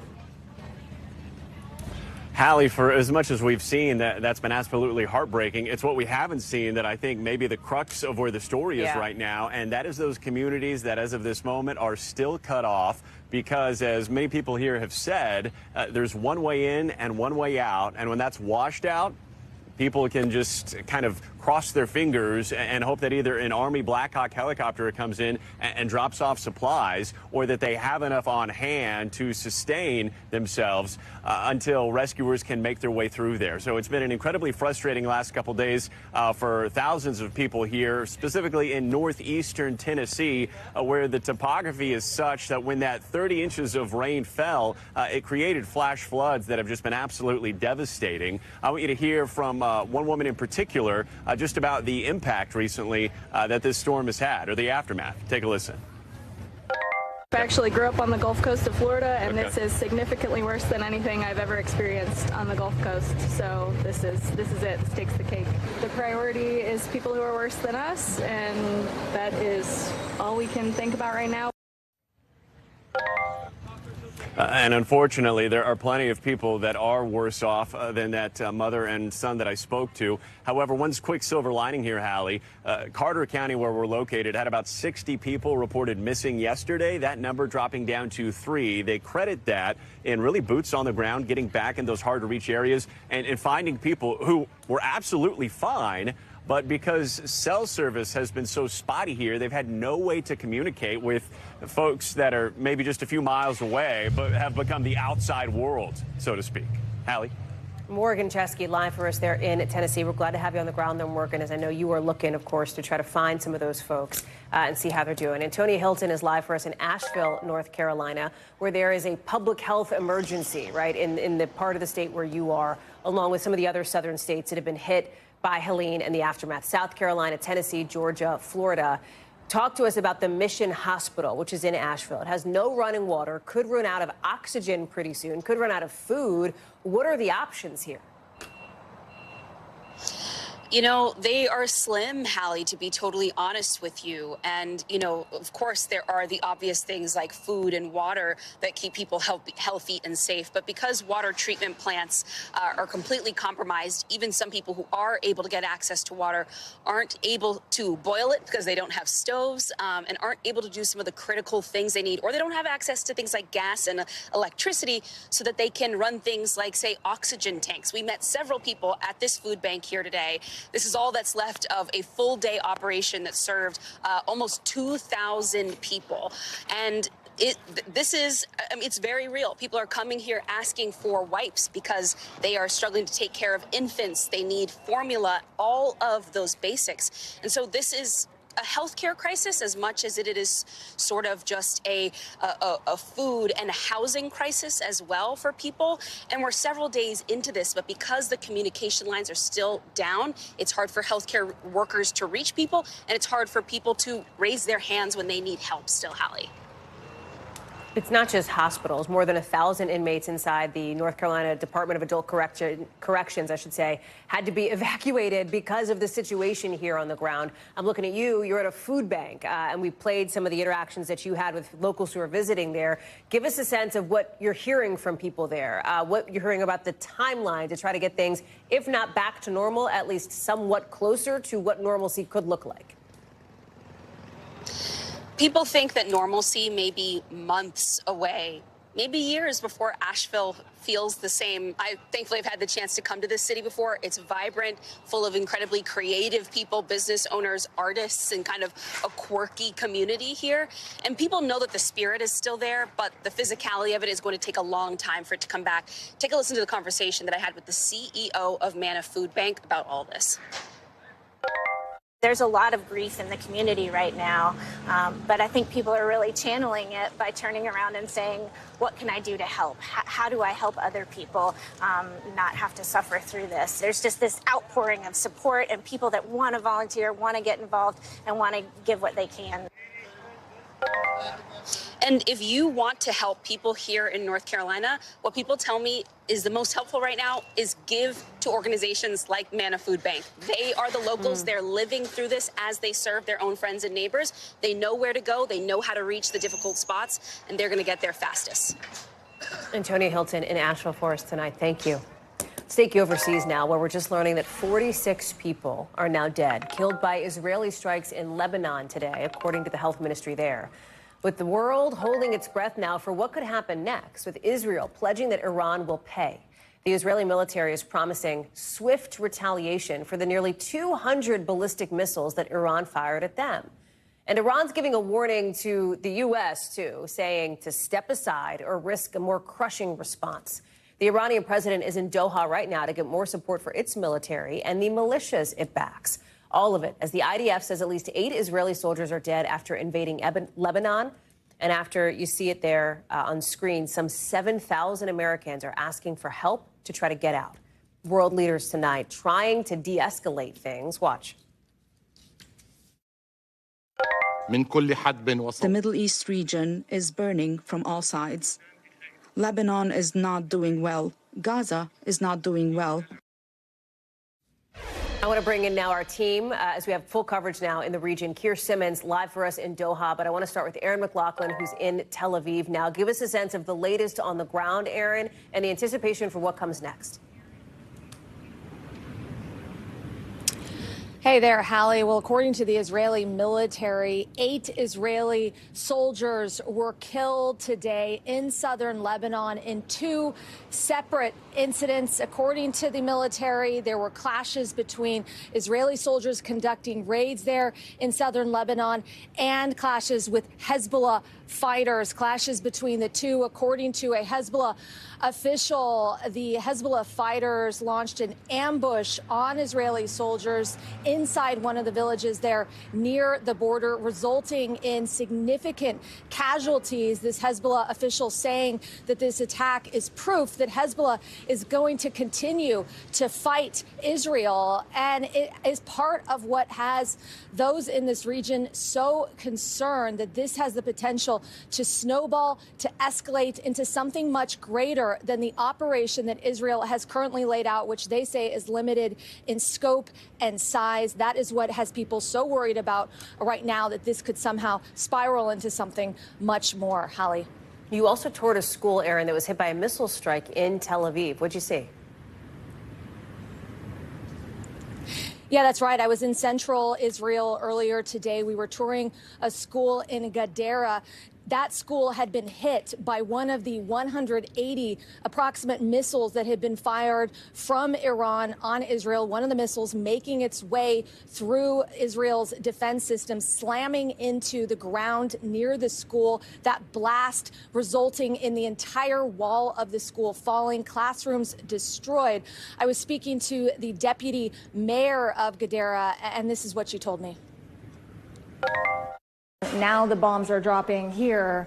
Hallie, for as much as we've seen, that's been absolutely heartbreaking. It's what we haven't seen that I think maybe the crux of where the story is right now, and that is those communities that as of this moment are still cut off because, as many people here have said, there's one way in and one way out, and when that's washed out, people can just kind of cross their fingers and hope that either an Army Black Hawk helicopter comes in and drops off supplies, or that they have enough on hand to sustain themselves until rescuers can make their way through there. So it's been an incredibly frustrating last couple days for thousands of people here, specifically in northeastern Tennessee, where the topography is such that when that 30 inches of rain fell, it created flash floods that have just been absolutely devastating. I want you to hear from one woman in particular just about the impact recently that this storm has had, or the aftermath. Take a listen. I actually grew up on the Gulf Coast of Florida, and this is significantly worse than anything I've ever experienced on the Gulf Coast. So this is it. This takes the cake. The priority is people who are worse than us, and that is all we can think about right now. And unfortunately, there are plenty of people that are worse off than that mother and son that I spoke to. However, one quick silver lining here, Hallie. Carter County, where we're located, had about 60 people reported missing yesterday. That number dropping down to 3. They credit that in really boots on the ground, getting back in those hard-to-reach areas and finding people who were absolutely fine. But because cell service has been so spotty here, they've had no way to communicate with folks that are maybe just a few miles away, but have become the outside world, so to speak. Hallie? Morgan Chesky live for us there in Tennessee. We're glad to have you on the ground there, Morgan, as I know you are looking, of course, to try to find some of those folks and see how they're doing. Antonia Hilton is live for us in Asheville, North Carolina, where there is a public health emergency, right, in the part of the state where you are, along with some of the other southern states that have been hit by Helene and the aftermath. South Carolina, Tennessee, Georgia, Florida. Talk to us about the Mission Hospital, which is in Asheville. It has no running water, could run out of oxygen pretty soon, could run out of food. What are the options here? You know, they are slim, Hallie, to be totally honest with you. And, you know, of course, there are the obvious things like food and water that keep people healthy and safe. But because water treatment plants are completely compromised, even some people who are able to get access to water aren't able to boil it because they don't have stoves and aren't able to do some of the critical things they need, or they don't have access to things like gas and electricity so that they can run things like, say, oxygen tanks. We met several people at this food bank here today. This is all that's left of a full day operation that served almost 2,000 people. And this is, I mean, it's very real. People are coming here asking for wipes because they are struggling to take care of infants. They need formula, all of those basics. And so this is a healthcare crisis as much as it is sort of just a food and housing crisis as well for people. And we're several days into this, but because the communication lines are still down, it's hard for healthcare workers to reach people, and it's hard for people to raise their hands when they need help still, Hallie. It's not just hospitals. More than 1,000 inmates inside the North Carolina Department of Adult Corrections, I should say, had to be evacuated because of the situation here on the ground. I'm looking at you. You're at a food bank, and we played some of the interactions that you had with locals who are visiting there. Give us a sense of what you're hearing from people there, what you're hearing about the timeline to try to get things, if not back to normal, at least somewhat closer to what normalcy could look like. People think that normalcy may be months away, maybe years before Asheville feels the same. I thankfully have had the chance to come to this city before. It's vibrant, full of incredibly creative people, business owners, artists, and kind of a quirky community here. And people know that the spirit is still there, but the physicality of it is going to take a long time for it to come back. Take a listen to the conversation that I had with the CEO of Manna Food Bank about all this. There's a lot of grief in the community right now, but I think people are really channeling it by turning around and saying, what can I do to help? How do I help other people not have to suffer through this? There's just this outpouring of support and people that want to volunteer, want to get involved, and want to give what they can. And if you want to help people here in North Carolina, what people tell me is the most helpful right now is give to organizations like Manna Food Bank. They are the locals. They're living through this as they serve their own friends and neighbors. They know where to go. They know how to reach the difficult spots, and they're going to get there fastest. Antonia Hilton in Asheville for us tonight. Thank you. Let's take you overseas now, where we're just learning that 46 people are now dead, killed by Israeli strikes in Lebanon today, according to the health ministry there. With the world holding its breath now for what could happen next, with Israel pledging that Iran will pay. The Israeli military is promising swift retaliation for the nearly 200 ballistic missiles that Iran fired at them. And Iran's giving a warning to the U.S., too, saying to step aside or risk a more crushing response. The Iranian president is in Doha right now to get more support for its military and the militias it backs. All of it, as the IDF says at least 8 Israeli soldiers are dead after invading Lebanon. And after you see it there on screen, some 7,000 Americans are asking for help to try to get out. World leaders tonight trying to de-escalate things. Watch. The Middle East region is burning from all sides. Lebanon is not doing well. Gaza is not doing well. I want to bring in now our team as we have full coverage now in the region. Keir Simmons live for us in Doha, but I want to start with Aaron McLaughlin, who's in Tel Aviv now. Give us a sense of the latest on the ground, Aaron, and the anticipation for what comes next. Hey there, Hallie. Well, according to the Israeli military, 8 Israeli soldiers were killed today in southern Lebanon in 2 separate incidents. According to the military, there were clashes between Israeli soldiers conducting raids there in southern Lebanon and clashes with Hezbollah fighters. Clashes between the two, according to a Hezbollah official, the Hezbollah fighters launched an ambush on Israeli soldiers inside one of the villages there near the border, resulting in significant casualties. This Hezbollah official saying that this attack is proof that Hezbollah is going to continue to fight Israel. And it is part of what has those in this region so concerned that this has the potential to snowball, to escalate into something much greater than the operation that Israel has currently laid out, which they say is limited in scope and size. That is what has people so worried about right now, that this could somehow spiral into something much more. Hallie. You also toured a school, Aaron, that was hit by a missile strike in Tel Aviv. What'd you see? Yeah, that's right. I was in central Israel earlier today. We were touring a school in Gadara. That school had been hit by one of the 180 approximate missiles that had been fired from Iran on Israel. One of the missiles making its way through Israel's defense system, slamming into the ground near the school. That blast resulting in the entire wall of the school falling, classrooms destroyed. I was speaking to the deputy mayor of Gadara, and this is what she told me. Now the bombs are dropping here.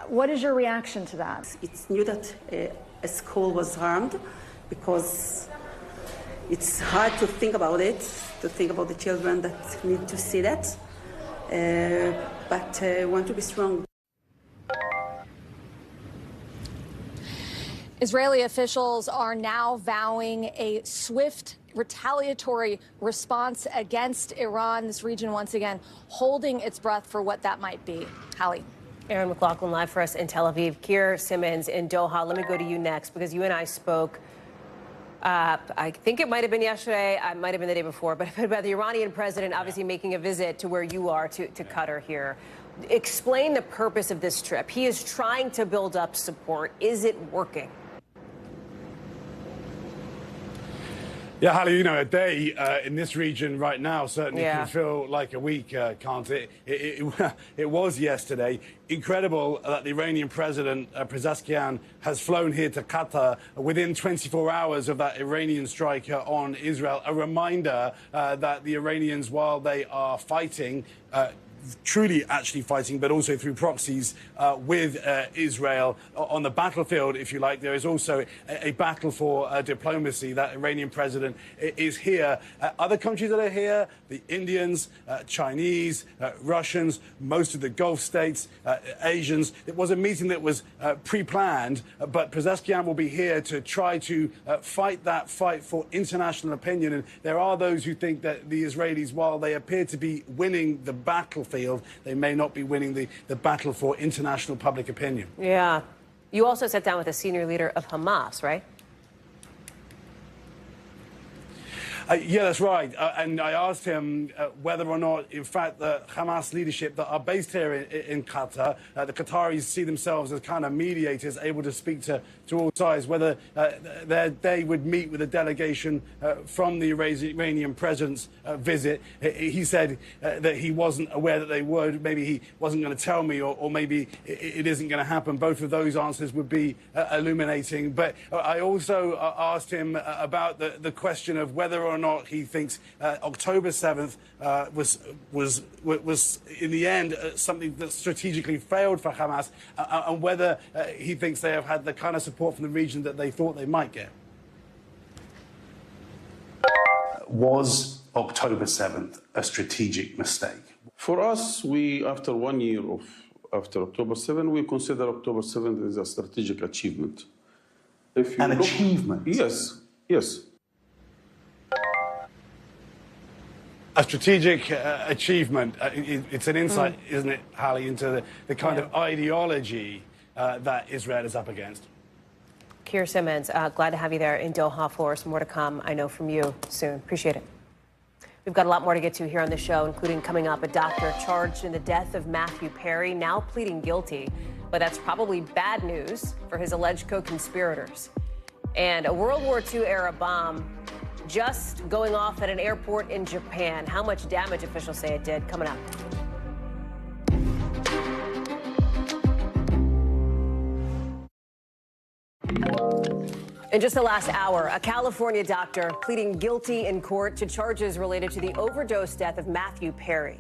What is your reaction to that? It's new that a school was harmed, because it's hard to think about it, to think about the children that need to see that. But I want to be strong. Israeli officials are now vowing a swift retaliatory response against Iran. This region once again holding its breath for what that might be. Hallie. Aaron McLaughlin live for us in Tel Aviv. Keir Simmons in Doha. Let me go to you next, because you and I spoke, I think it might have been yesterday, I might have been the day before, but about the Iranian president obviously making a visit to where you are, to Qatar here. Explain the purpose of this trip. He is trying to build up support. Is it working? Yeah, Hallie, you know, a day in this region right now certainly can feel like a week, can't it? It was yesterday. Incredible that the Iranian president, Pezeshkian, has flown here to Qatar within 24 hours of that Iranian strike on Israel. A reminder that the Iranians, while they are fighting, truly actually fighting, but also through proxies with Israel on the battlefield, if you like. There is also a battle for diplomacy. That Iranian president is here. Other countries that are here, the Indians, Chinese, Russians, most of the Gulf states, Asians. It was a meeting that was pre-planned, but Pezeshkian will be here to try to fight that fight for international opinion. And there are those who think that the Israelis, while they appear to be winning the battlefield, they may not be winning the battle for international public opinion. Yeah. You also sat down with a senior leader of Hamas, right? Yeah, that's right. And I asked him whether or not, in fact, the Hamas leadership that are based here in Qatar, the Qataris see themselves as kind of mediators, able to speak to all sides, whether they would meet with a delegation from the Iranian president's visit. He said that he wasn't aware that they would. Maybe he wasn't going to tell me, or maybe it isn't going to happen. Both of those answers would be illuminating. But I also asked him about the question of whether or not he thinks October 7th was in the end something that strategically failed for Hamas, and whether he thinks they have had the kind of support from the region that they thought they might get. Was October 7th a strategic mistake? For us, after 1 year after October 7, we consider October 7 as a strategic achievement. An achievement? Yes, yes. A strategic achievement. It's an insight, isn't it, Hallie, into the kind of ideology that Israel is up against. Keir Simmons, glad to have you there in Doha for us. More to come, I know, from you soon. Appreciate it. We've got a lot more to get to here on the show, including coming up a doctor charged in the death of Matthew Perry, now pleading guilty. But that's probably bad news for his alleged co-conspirators. And a World War II-era bomb just going off at an airport in Japan. How much damage officials say it did? Coming up. In just the last hour, a California doctor pleading guilty in court to charges related to the overdose death of Matthew Perry.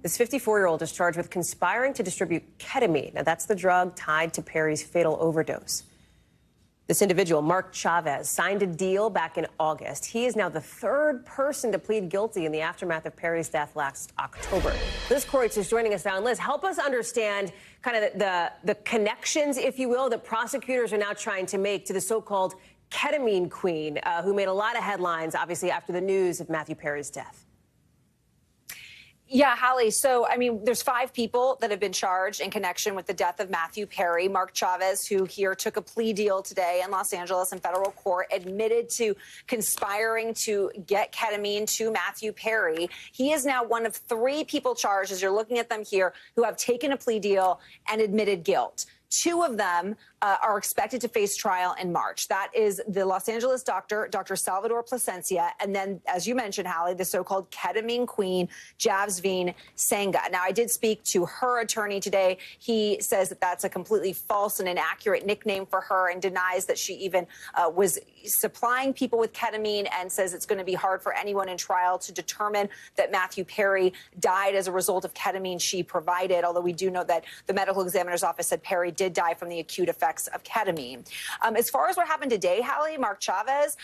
This 54-year-old is charged with conspiring to distribute ketamine. Now, that's the drug tied to Perry's fatal overdose. This individual, Mark Chavez, signed a deal back in August. He is now the third person to plead guilty in the aftermath of Perry's death last October. Liz Kreutz is joining us now. And Liz, help us understand kind of the connections, if you will, that prosecutors are now trying to make to the so-called ketamine queen, who made a lot of headlines, obviously, after the news of Matthew Perry's death. Yeah, Hallie. So, I mean, there's 5 people that have been charged in connection with the death of Matthew Perry. Mark Chavez, who here took a plea deal today in Los Angeles in federal court, admitted to conspiring to get ketamine to Matthew Perry. He is now one of 3 people charged, as you're looking at them here, who have taken a plea deal and admitted guilt. 2 of them are expected to face trial in March. That is the Los Angeles doctor, Dr. Salvador Plasencia, and then, as you mentioned, Hallie, the so-called ketamine queen, Jasveen Sangha. Now, I did speak to her attorney today. He says that that's a completely false and inaccurate nickname for her and denies that she even was supplying people with ketamine, and says it's going to be hard for anyone in trial to determine that Matthew Perry died as a result of ketamine she provided, although we do know that the medical examiner's office said Perry did die from the acute effects of ketamine. As far as what happened today, Hallie, Mark Chavez,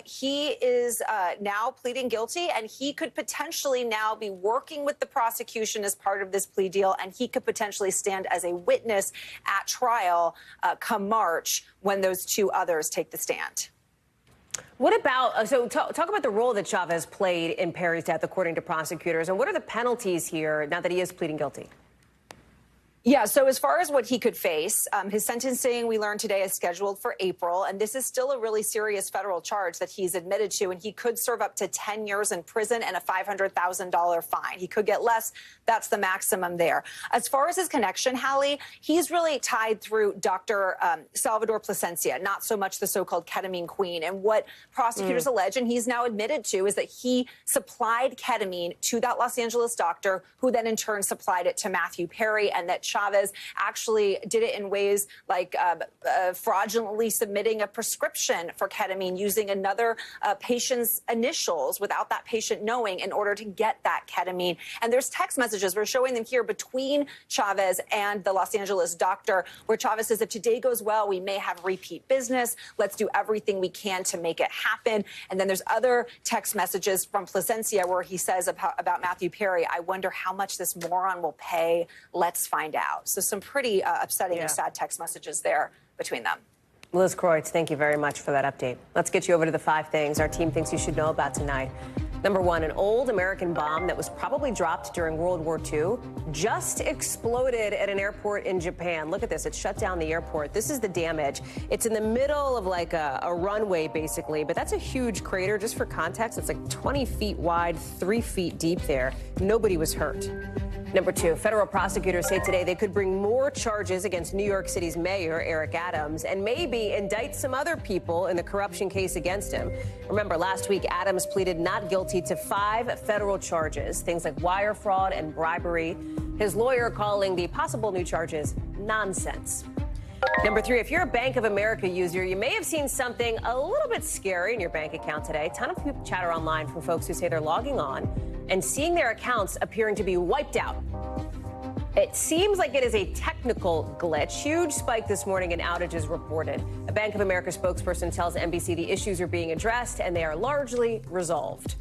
he is now pleading guilty, and he could potentially now be working with the prosecution as part of this plea deal, and he could potentially stand as a witness at trial come March when those 2 others take the stand. What about, talk about the role that Chavez played in Perry's death, according to prosecutors, and what are the penalties here now that he is pleading guilty? Yeah, so as far as what he could face, his sentencing, we learned today, is scheduled for April. And this is still a really serious federal charge that he's admitted to. And he could serve up to 10 years in prison and a $500,000 fine. He could get less. That's the maximum there. As far as his connection, Hallie, he's really tied through Dr. Salvador Plasencia, not so much the so-called ketamine queen. And what prosecutors allege, and he's now admitted to, is that he supplied ketamine to that Los Angeles doctor, who then in turn supplied it to Matthew Perry, and that Chavez actually did it in ways like fraudulently submitting a prescription for ketamine using another patient's initials without that patient knowing in order to get that ketamine. And there's text messages, we're showing them here, between Chavez and the Los Angeles doctor, where Chavez says, if today goes well, we may have repeat business. Let's do everything we can to make it happen. And then there's other text messages from Plasencia where he says about Matthew Perry, I wonder how much this moron will pay. Let's find out. So some pretty upsetting and sad text messages there between them. Liz Kreutz, thank you very much for that update. Let's get you over to the 5 things our team thinks you should know about tonight. Number 1, an old American bomb that was probably dropped during World War II just exploded at an airport in Japan. Look at this. It shut down the airport. This is the damage. It's in the middle of like a runway, basically, but that's a huge crater. Just for context, it's like 20 feet wide, 3 feet deep there. Nobody was hurt. Number 2, federal prosecutors say today they could bring more charges against New York City's mayor, Eric Adams, and maybe indict some other people in the corruption case against him. Remember, last week, Adams pleaded not guilty to 5 federal charges, things like wire fraud and bribery. His lawyer calling the possible new charges nonsense. Number 3, if you're a Bank of America user, you may have seen something a little bit scary in your bank account today. A ton of people chatter online from folks who say they're logging on and seeing their accounts appearing to be wiped out. It seems like it is a technical glitch. Huge spike this morning in outages reported. A Bank of America spokesperson tells NBC the issues are being addressed and they are largely resolved.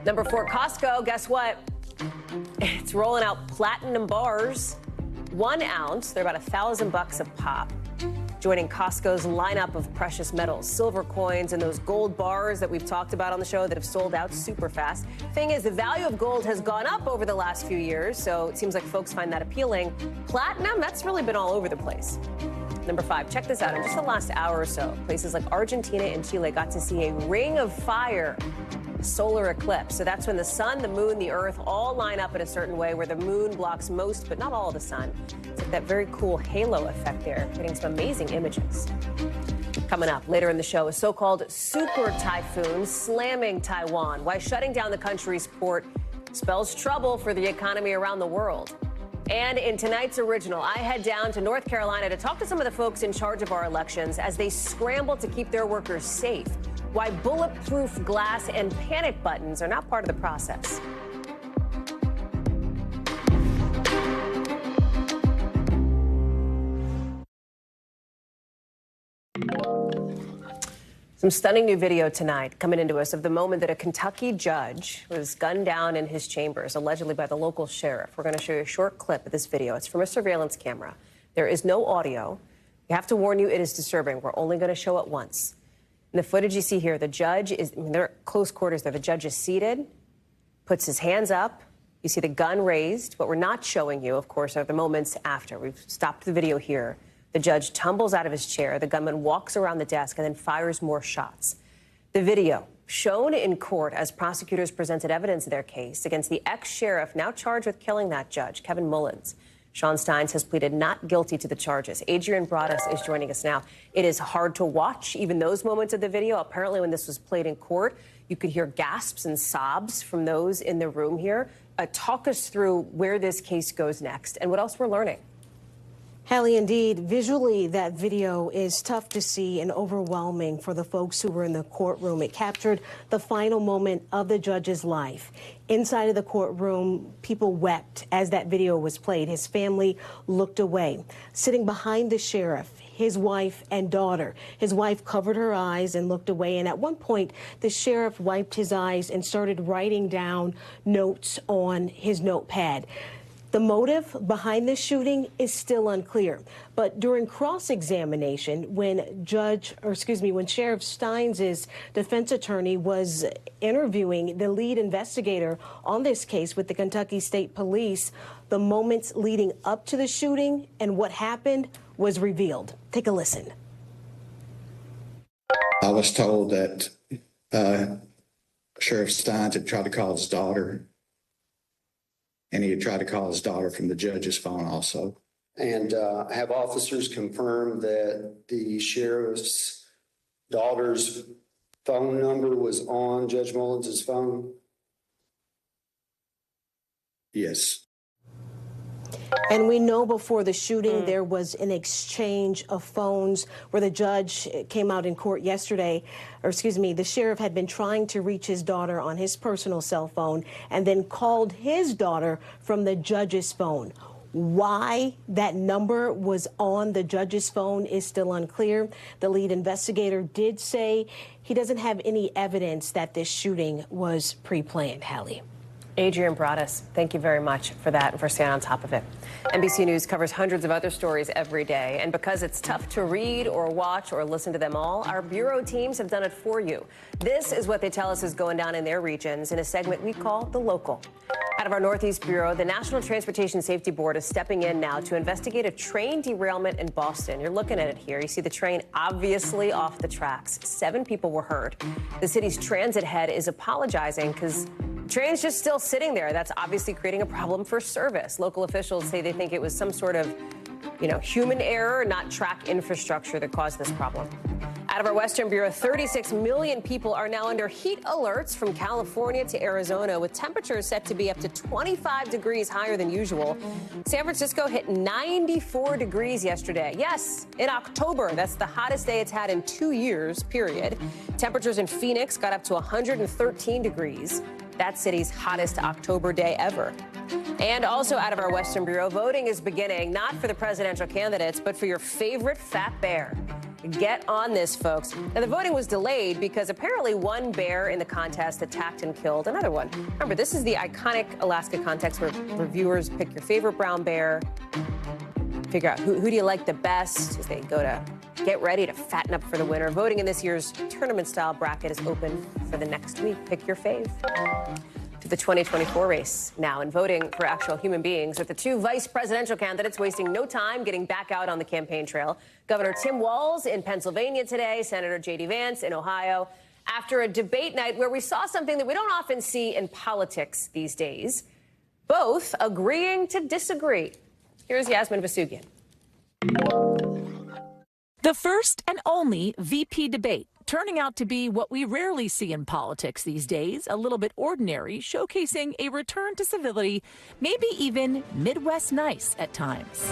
Number 4, Costco, guess what? It's rolling out platinum bars, 1 ounce. They're about $1,000 a pop. Joining Costco's lineup of precious metals, silver coins, and those gold bars that we've talked about on the show that have sold out super fast. Thing is, the value of gold has gone up over the last few years, so it seems like folks find that appealing. Platinum, that's really been all over the place. Number 5, check this out. In just the last hour or so, places like Argentina and Chile got to see a ring of fire solar eclipse. So that's when the sun, the moon, the earth all line up in a certain way where the moon blocks most, but not all of the sun. It's like that very cool halo effect there, getting some amazing images. Coming up later in the show, a so-called super typhoon slamming Taiwan. Why shutting down the country's port spells trouble for the economy around the world. And in tonight's original, I head down to North Carolina to talk to some of the folks in charge of our elections as they scramble to keep their workers safe. Why bulletproof glass and panic buttons are not part of the process. Some stunning new video tonight coming into us of the moment that a Kentucky judge was gunned down in his chambers, allegedly by the local sheriff. We're going to show you a short clip of this video. It's from a surveillance camera. There is no audio. We have to warn you, it is disturbing. We're only going to show it once. In the footage you see here, the judge is, they're at close quarters there. The judge is seated, puts his hands up. You see the gun raised. What we're not showing you, of course, are the moments after. We've stopped the video here. The judge tumbles out of his chair. The gunman walks around the desk and then fires more shots. The video shown in court as prosecutors presented evidence of their case against the ex-sheriff now charged with killing that judge, Kevin Mullins. Sean Steins has pleaded not guilty to the charges. Adrian Broaddus is joining us now. It is hard to watch, even those moments of the video. Apparently, when this was played in court, you could hear gasps and sobs from those in the room here. Talk us through where this case goes next and what else we're learning. Hallie, indeed, visually, that video is tough to see and overwhelming for the folks who were in the courtroom. It captured the final moment of the judge's life. Inside of the courtroom, people wept as that video was played. His family looked away. Sitting behind the sheriff, his wife and daughter. His wife covered her eyes and looked away. And at one point, the sheriff wiped his eyes and started writing down notes on his notepad. The motive behind this shooting is still unclear. But during cross-examination, when Sheriff Steins' defense attorney was interviewing the lead investigator on this case with the Kentucky State Police, the moments leading up to the shooting and what happened was revealed. Take a listen. I was told that Sheriff Steins had tried to call his daughter, and he had tried to call his daughter from the judge's phone also. And have officers confirmed that the sheriff's daughter's phone number was on Judge Mullins' phone? Yes. And we know before the shooting there was an exchange of phones where the judge came out in court yesterday, the sheriff had been trying to reach his daughter on his personal cell phone and then called his daughter from the judge's phone. Why that number was on the judge's phone is still unclear. The lead investigator did say he doesn't have any evidence that this shooting was pre-planned, Hallie. Adrian Broaddus, thank you very much for that and for staying on top of it. NBC News covers hundreds of other stories every day, and because it's tough to read or watch or listen to them all, our bureau teams have done it for you. This is what they tell us is going down in their regions in a segment we call The Local. Out of our Northeast Bureau, the National Transportation Safety Board is stepping in now to investigate a train derailment in Boston. You're looking at it here. You see the train obviously off the tracks. 7 people were hurt. The city's transit head is apologizing because the train's just still sitting there. That's obviously creating a problem for service. Local officials say they think it was some sort of, human error, not track infrastructure that caused this problem. Out of our Western Bureau, 36 million people are now under heat alerts from California to Arizona, with temperatures set to be up to 25 degrees higher than usual. San Francisco hit 94 degrees yesterday. Yes, in October. That's the hottest day it's had in 2 years, period. Temperatures in Phoenix got up to 113 degrees. That city's hottest October day ever. And also out of our Western Bureau, voting is beginning, not for the presidential candidates, but for your favorite fat bear. Get on this, folks. Now, the voting was delayed because apparently one bear in the contest attacked and killed another one. Remember, this is the iconic Alaska contest where reviewers pick your favorite brown bear, figure out who do you like the best as they go to get ready to fatten up for the winner. Voting in this year's tournament-style bracket is open for the next week. Pick your fave. To the 2024 race now, and voting for actual human beings, with the two vice presidential candidates wasting no time getting back out on the campaign trail. Governor Tim Walz in Pennsylvania today, Senator J.D. Vance in Ohio, after a debate night where we saw something that we don't often see in politics these days, both agreeing to disagree. Here's Yasmin Vasugian. The first and only VP debate, turning out to be what we rarely see in politics these days, a little bit ordinary, showcasing a return to civility, maybe even Midwest nice at times.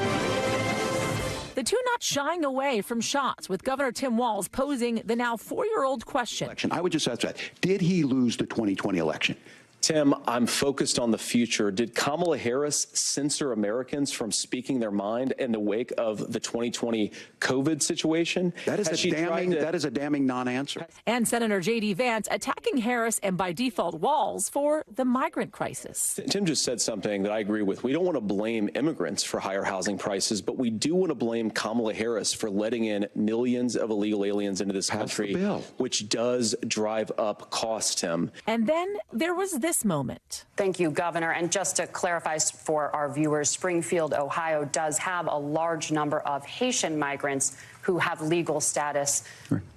The two not shying away from shots, with Governor Tim Walz posing the now 4-year-old question. I would just ask that. Did he lose the 2020 election? Tim, I'm focused on the future. Did Kamala Harris censor Americans from speaking their mind in the wake of the 2020 COVID situation? That is a damning non-answer. And Senator J.D. Vance attacking Harris and by default Walz for the migrant crisis. Tim just said something that I agree with. We don't want to blame immigrants for higher housing prices, but we do want to blame Kamala Harris for letting in millions of illegal aliens into this country, which does drive up costs, Tim. And then there was this moment. Thank you, Governor. And just to clarify for our viewers, Springfield, Ohio does have a large number of Haitian migrants who have legal status,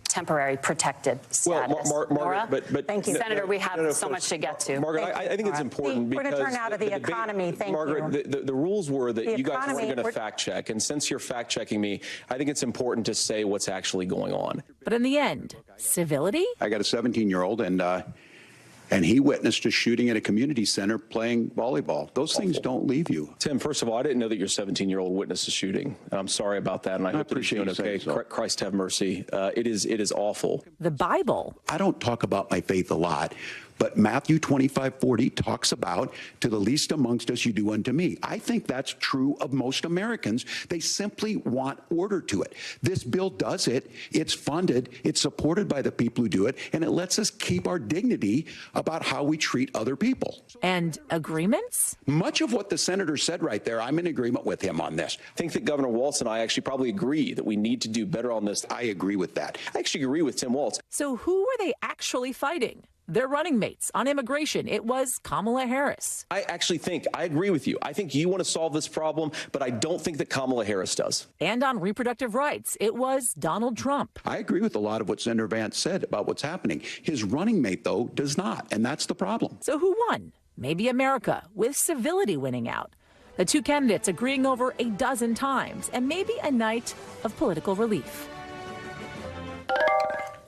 temporary protected status. Well, Margaret, but thank you, Senator. We have so much to get to. Margaret, I think it's important because we're going to turn out of the economy. Thank you, Margaret. The rules were that you guys weren't going to fact check, and since you're fact checking me, I think it's important to say what's actually going on. But in the end, civility. I got a 17-year-old, and he witnessed a shooting at a community center playing volleyball. Those things don't leave you. Tim, first of all, I didn't know that your 17-year-old witnessed a shooting. I'm sorry about that, and I hope that he's doing okay. Christ have mercy. It is awful. The Bible. I don't talk about my faith a lot, but Matthew 25:40 talks about, to the least amongst us you do unto me. I think that's true of most Americans. They simply want order to it. This bill does it. It's funded. It's supported by the people who do it, and it lets us keep our dignity about how we treat other people. And agreements? Much of what the senator said right there, I'm in agreement with him on this. I think that Governor Walz and I actually probably agree that we need to do better on this. I agree with that. I actually agree with Tim Walz. So who were they actually fighting? Their running mates on immigration. It was Kamala Harris. I agree with you. I think you want to solve this problem, but I don't think that Kamala Harris does. And on reproductive rights, it was Donald Trump. I agree with a lot of what Senator Vance said about what's happening. His running mate, though, does not, and that's the problem. So who won? Maybe America, with civility winning out. The two candidates agreeing over a dozen times, and maybe a night of political relief.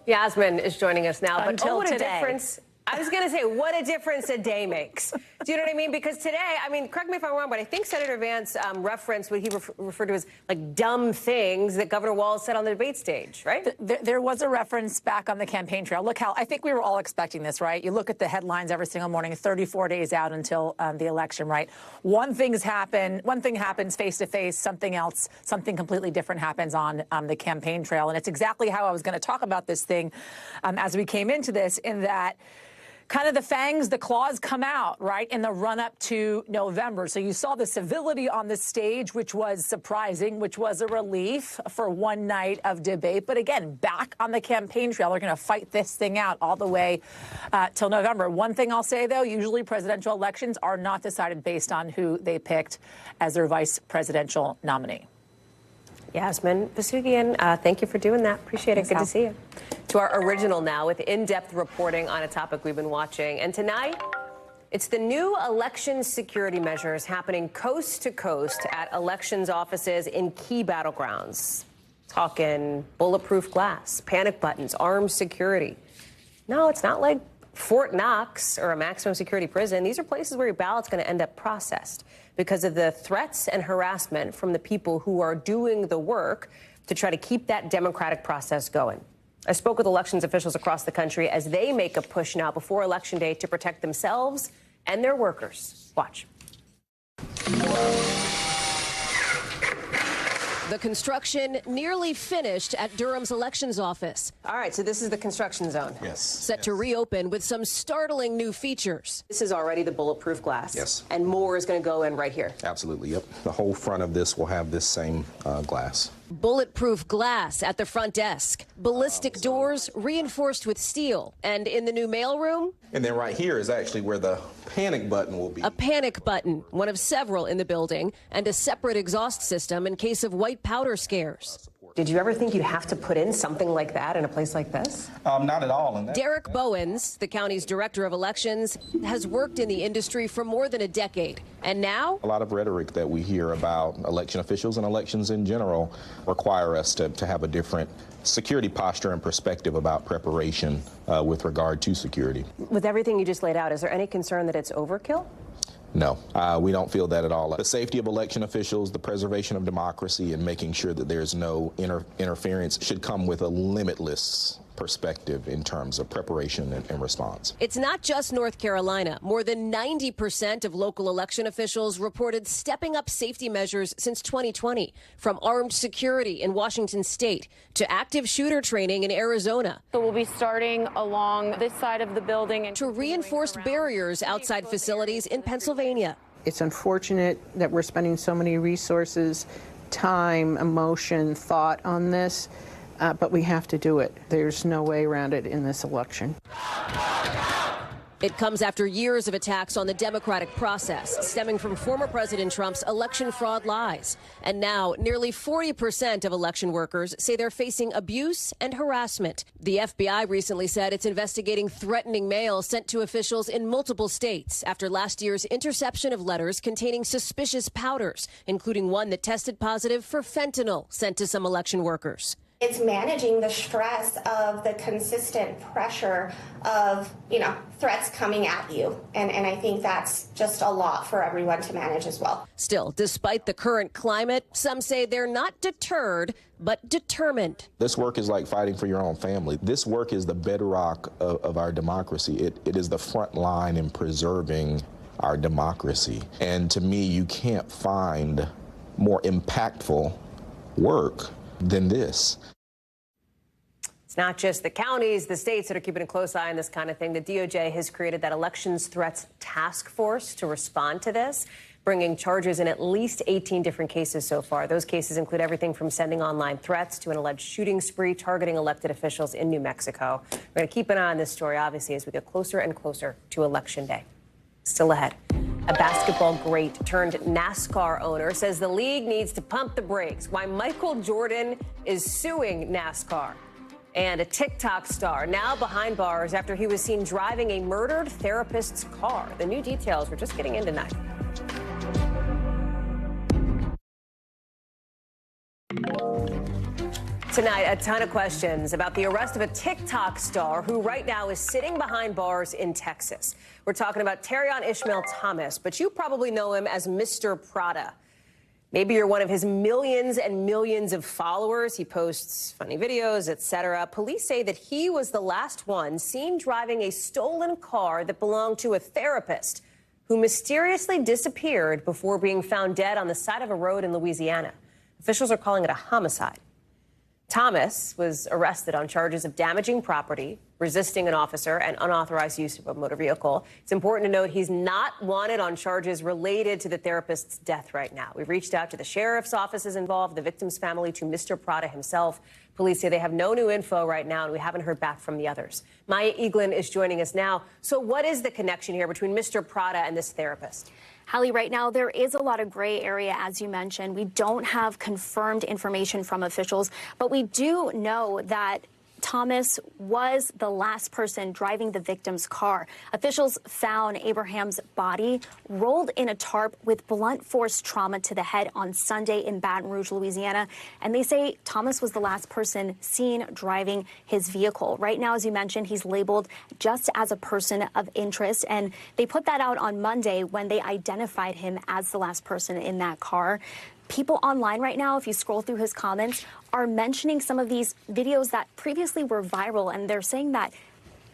Yasmin is joining us now. But Until what today. a difference. I was going to say, what a difference a day makes. Do you know what I mean? Because today, I mean, correct me if I'm wrong, but I think Senator Vance referenced what he referred to as like dumb things that Governor Walz said on the debate stage, right? There was a reference back on the campaign trail. Look, Hal, I think we were all expecting this, right? You look at the headlines every single morning, 34 days out until the election, right? One thing happens face to face, something else, something completely different happens on the campaign trail. And it's exactly how I was going to talk about this thing as we came into this, in that kind of the claws come out, right, in the run-up to November. So you saw the civility on the stage, which was surprising, which was a relief for one night of debate. But again, back on the campaign trail, they're going to fight this thing out all the way till November. One thing I'll say, though, usually presidential elections are not decided based on who they picked as their vice presidential nominee. Yasmin Vasugian, thank you for doing that. Appreciate it. Good to see you. To our original now with in-depth reporting on a topic we've been watching. And tonight, it's the new election security measures happening coast to coast at elections offices in key battlegrounds. Talking bulletproof glass, panic buttons, armed security. No, it's not like Fort Knox or a maximum security prison. These are places where your ballot's going to end up processed because of the threats and harassment from the people who are doing the work to try to keep that democratic process going. I spoke with elections officials across the country as they make a push now before Election Day to protect themselves and their workers. Watch. The construction nearly finished at Durham's elections office. All right, so this is the construction zone. Yes. Set to reopen with some startling new features. This is already the bulletproof glass. Yes. And more is going to go in right here. Absolutely, yep. The whole front of this will have this same glass. Bulletproof glass at the front desk. Ballistic doors reinforced with steel. And in the new mailroom? And then right here is actually where the panic button will be. A panic button, one of several in the building, and a separate exhaust system in case of white powder scares. Did you ever think you'd have to put in something like that in a place like this? Not at all. Derek Bowens, the county's director of elections, has worked in the industry for more than a decade. And now? A lot of rhetoric that we hear about election officials and elections in general require us to have a different security posture and perspective about preparation with regard to security. With everything you just laid out, is there any concern that it's overkill? No, we don't feel that at all. The safety of election officials, the preservation of democracy, and making sure that there's no interference should come with a limitless perspective in terms of preparation and response. It's not just North Carolina. More than 90% of local election officials reported stepping up safety measures since 2020, from armed security in Washington state to active shooter training in Arizona. So we'll be starting along this side of the building and to reinforced barriers outside facilities in Pennsylvania. It's unfortunate that we're spending so many resources, time, emotion, thought on this. But we have to do it. There's no way around it in this election. It comes after years of attacks on the democratic process, stemming from former President Trump's election fraud lies. And now, nearly 40% of election workers say they're facing abuse and harassment. The FBI recently said it's investigating threatening mail sent to officials in multiple states after last year's interception of letters containing suspicious powders, including one that tested positive for fentanyl sent to some election workers. It's managing the stress of the consistent pressure of, threats coming at you. And I think that's just a lot for everyone to manage as well. Still, despite the current climate, some say they're not deterred, but determined. This work is like fighting for your own family. This work is the bedrock of our democracy. It is the front line in preserving our democracy. And to me, you can't find more impactful work than this. It's not just the counties, the states that are keeping a close eye on this kind of thing. The DOJ has created that elections threats task force to respond to this, bringing charges in at least 18 different cases so far. Those cases include everything from sending online threats to an alleged shooting spree targeting elected officials in New Mexico. We're going to keep an eye on this story, obviously, as we get closer and closer to Election Day. Still ahead. A basketball great turned NASCAR owner says the league needs to pump the brakes. Why Michael Jordan is suing NASCAR. And a TikTok star now behind bars after he was seen driving a murdered therapist's car. The new details we're just getting in tonight. Tonight, a ton of questions about the arrest of a TikTok star who right now is sitting behind bars in Texas. We're talking about Terrion Ishmael Thomas, but you probably know him as Mr. Prada. Maybe you're one of his millions and millions of followers. He posts funny videos, etc. Police say that he was the last one seen driving a stolen car that belonged to a therapist who mysteriously disappeared before being found dead on the side of a road in Louisiana. Officials are calling it a homicide. Thomas was arrested on charges of damaging property, resisting an officer, and unauthorized use of a motor vehicle. It's important to note he's not wanted on charges related to the therapist's death right now. We've reached out to the sheriff's offices involved, the victim's family, to Mr. Prada himself. Police say they have no new info right now, and we haven't heard back from the others. Maya Eaglin is joining us now. So what is the connection here between Mr. Prada and this therapist? Hallie, right now, there is a lot of gray area, as you mentioned. We don't have confirmed information from officials, but we do know that Thomas was the last person driving the victim's car. Officials found Abraham's body rolled in a tarp with blunt force trauma to the head on Sunday in Baton Rouge, Louisiana. And they say Thomas was the last person seen driving his vehicle. Right now, as you mentioned, he's labeled just as a person of interest. And they put that out on Monday when they identified him as the last person in that car. People online right now, if you scroll through his comments, are mentioning some of these videos that previously were viral, and they're saying that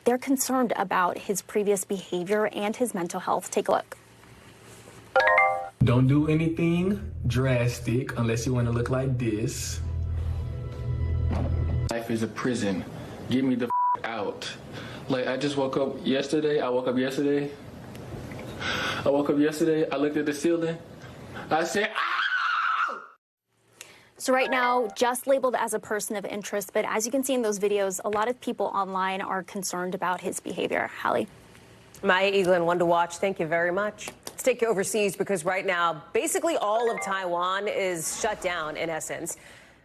they're concerned about his previous behavior and his mental health. Take a look. Don't do anything drastic unless you want to look like this. Life is a prison. Get me the out. Like, I just woke up yesterday. I looked at the ceiling. I said, ah! So right now, just labeled as a person of interest, but as you can see in those videos, a lot of people online are concerned about his behavior. Hallie. Maya Eaglin, one to watch. Thank you very much. Let's take you overseas because right now, basically all of Taiwan is shut down, in essence,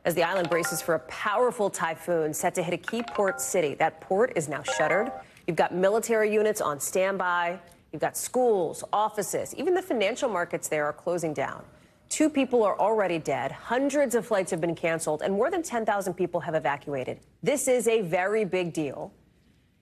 as the island braces for a powerful typhoon set to hit a key port city. That port is now shuttered. You've got military units on standby. You've got schools, offices, even the financial markets there are closing down. 2 people are already dead. Hundreds of flights have been canceled, and more than 10,000 people have evacuated. This is a very big deal,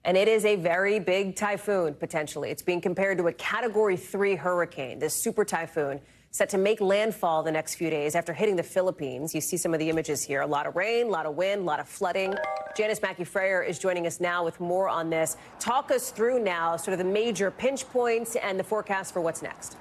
and it is a very big typhoon, potentially. It's being compared to a Category 3 hurricane, this super typhoon set to make landfall the next few days after hitting the Philippines. You see some of the images here. A lot of rain, a lot of wind, a lot of flooding. Janice Mackey-Freyer is joining us now with more on this. Talk us through now sort of the major pinch points and the forecast for what's next.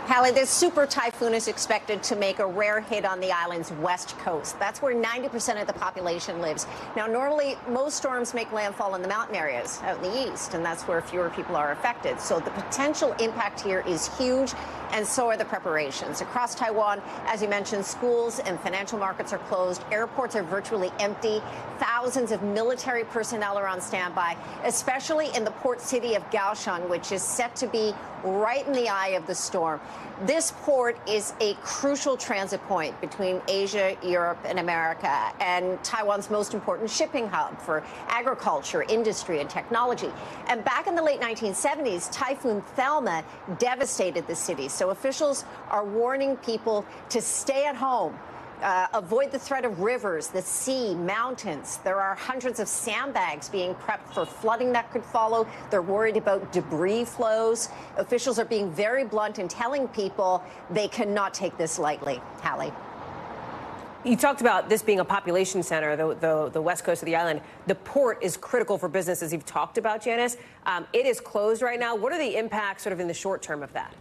Hallie, this super typhoon is expected to make a rare hit on the island's west coast. That's where 90% of the population lives. Now, normally, most storms make landfall in the mountain areas out in the east, and that's where fewer people are affected. So the potential impact here is huge, and so are the preparations. Across Taiwan, as you mentioned, schools and financial markets are closed. Airports are virtually empty. Thousands of military personnel are on standby, especially in the port city of Kaohsiung, which is set to be right in the eye of the storm. This port is a crucial transit point between Asia, Europe, and America, and Taiwan's most important shipping hub for agriculture, industry, and technology. And back in the late 1970s, Typhoon Thelma devastated the city. So officials are warning people to stay at home. Avoid the threat of rivers, the sea, mountains. There are hundreds of sandbags being prepped for flooding that could follow. They're worried about debris flows. Officials are being very blunt in telling people they cannot take this lightly. Hallie. You talked about this being a population center, the west coast of the island. The port is critical for business, as you've talked about, Janice. It is closed right now. What are the impacts sort of in the short term of that?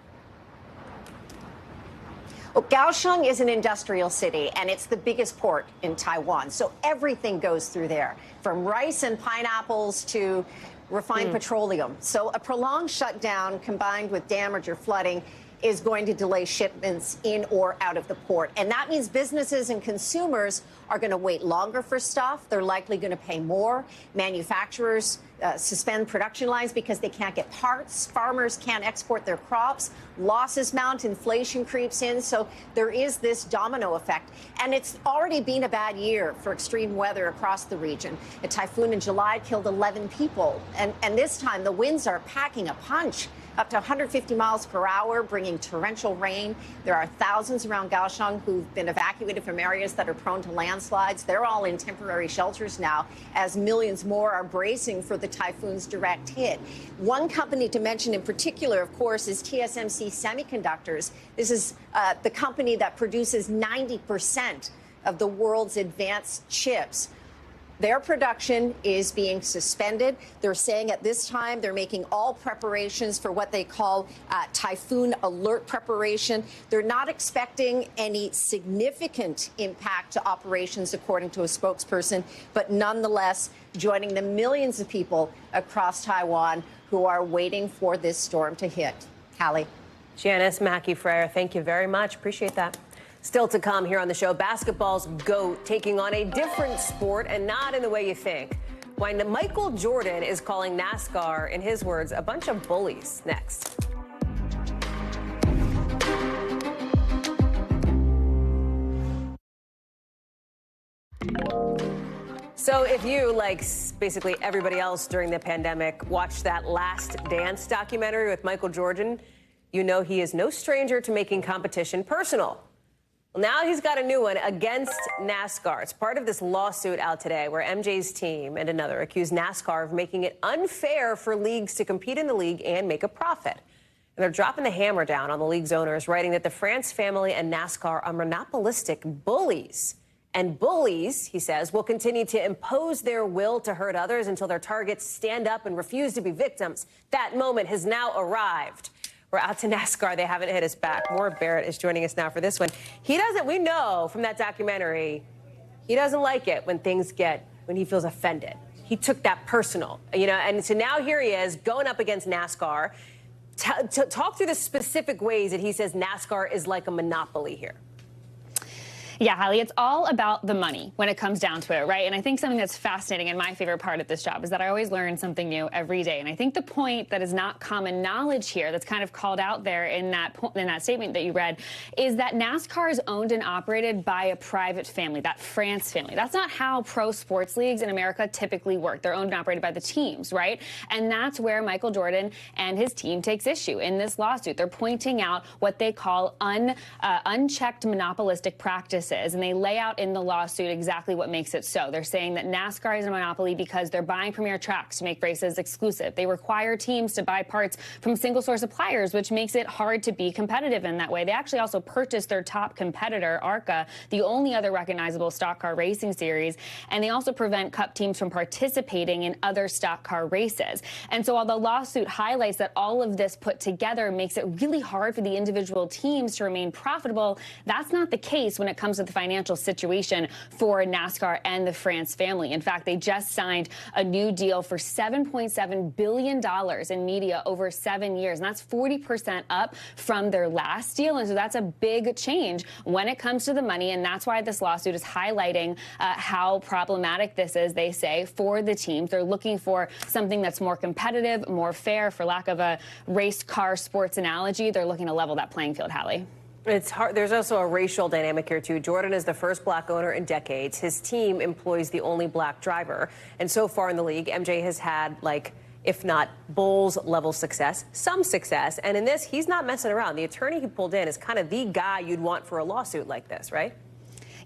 Well, Kaohsiung is an industrial city, and it's the biggest port in Taiwan. So everything goes through there, from rice and pineapples to refined petroleum. So a prolonged shutdown combined with damage or flooding is going to delay shipments in or out of the port. And that means businesses and consumers are going to wait longer for stuff. They're likely going to pay more. Manufacturers suspend production lines because they can't get parts. Farmers can't export their crops. Losses mount, inflation creeps in. So there is this domino effect. And it's already been a bad year for extreme weather across the region. A typhoon in July killed 11 people. And this time the winds are packing a punch, up to 150 miles per hour, bringing torrential rain. There are thousands around Kaohsiung who've been evacuated from areas that are prone to landslides. They're all in temporary shelters now, as millions more are bracing for the typhoon's direct hit. One company to mention in particular, of course, is TSMC Semiconductors. This is the company that produces 90% of the world's advanced chips. Their production is being suspended. They're saying at this time they're making all preparations for what they call typhoon alert preparation. They're not expecting any significant impact to operations, according to a spokesperson, but nonetheless joining the millions of people across Taiwan who are waiting for this storm to hit. Hallie. Janice Mackey-Freyer, thank you very much. Appreciate that. Still to come here on the show, basketball's GOAT taking on a different sport and not in the way you think. Why Michael Jordan is calling NASCAR, in his words, a bunch of bullies. Next. So if you, like basically everybody else during the pandemic, watched that Last Dance documentary with Michael Jordan, you know he is no stranger to making competition personal. Well, now he's got a new one against NASCAR. It's part of this lawsuit out today where MJ's team and another accuse NASCAR of making it unfair for leagues to compete in the league and make a profit. And they're dropping the hammer down on the league's owners, writing that the France family and NASCAR are monopolistic bullies. And bullies, he says, will continue to impose their will to hurt others until their targets stand up and refuse to be victims. That moment has now arrived. We're out to NASCAR. They haven't hit us back. Maura Barrett is joining us now for this one. We know from that documentary, he doesn't like it when he feels offended. He took that personal, and so now here he is going up against NASCAR. Talk through the specific ways that he says NASCAR is like a monopoly here. Yeah, Hallie, it's all about the money when it comes down to it, right? And I think something that's fascinating and my favorite part of this job is that I always learn something new every day. And I think the point that is not common knowledge here that's kind of called out there in that statement that you read is that NASCAR is owned and operated by a private family, that France family. That's not how pro sports leagues in America typically work. They're owned and operated by the teams, right? And that's where Michael Jordan and his team takes issue in this lawsuit. They're pointing out what they call unchecked monopolistic practices. And they lay out in the lawsuit exactly what makes it so. They're saying that NASCAR is a monopoly because they're buying premier tracks to make races exclusive. They require teams to buy parts from single-source suppliers, which makes it hard to be competitive in that way. They actually also purchased their top competitor, ARCA, the only other recognizable stock car racing series, and they also prevent Cup teams from participating in other stock car races. And so while the lawsuit highlights that all of this put together makes it really hard for the individual teams to remain profitable, that's not the case when it comes to the financial situation for NASCAR and the France family. In fact, they just signed a new deal for $7.7 billion in media over 7 years, and that's 40% up from their last deal. And so that's a big change when it comes to the money, and that's why this lawsuit is highlighting how problematic this is, they say, for the teams. They're looking for something that's more competitive, more fair, for lack of a race car sports analogy. They're looking to level that playing field, Hallie. It's hard. There's also a racial dynamic here, too. Jordan is the first black owner in decades. His team employs the only black driver. And so far in the league, MJ has had, if not Bulls-level success, some success. And in this, he's not messing around. The attorney he pulled in is kind of the guy you'd want for a lawsuit like this, right?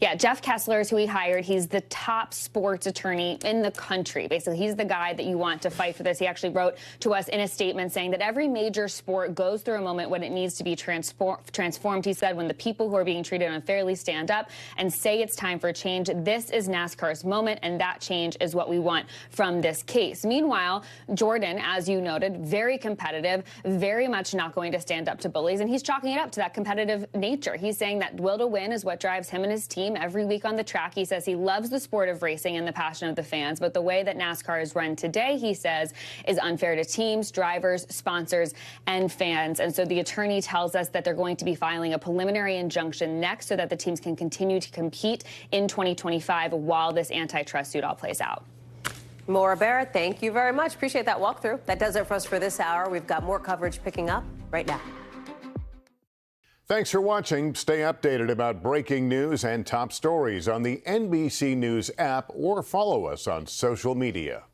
Yeah, Jeff Kessler is who he hired. He's the top sports attorney in the country. Basically, he's the guy that you want to fight for this. He actually wrote to us in a statement saying that every major sport goes through a moment when it needs to be transformed. He said, when the people who are being treated unfairly stand up and say it's time for change, this is NASCAR's moment, and that change is what we want from this case. Meanwhile, Jordan, as you noted, very competitive, very much not going to stand up to bullies, and he's chalking it up to that competitive nature. He's saying that will to win is what drives him and his team every week on the track. He says he loves the sport of racing and the passion of the fans, but the way that NASCAR is run today, he says, is unfair to teams, drivers, sponsors, and fans. And so the attorney tells us that they're going to be filing a preliminary injunction next so that the teams can continue to compete in 2025 while this antitrust suit all plays out. Maura Barrett, thank you very much. Appreciate that walkthrough. That does it for us for this hour. We've got more coverage picking up right now. Thanks for watching. Stay updated about breaking news and top stories on the NBC News app or follow us on social media.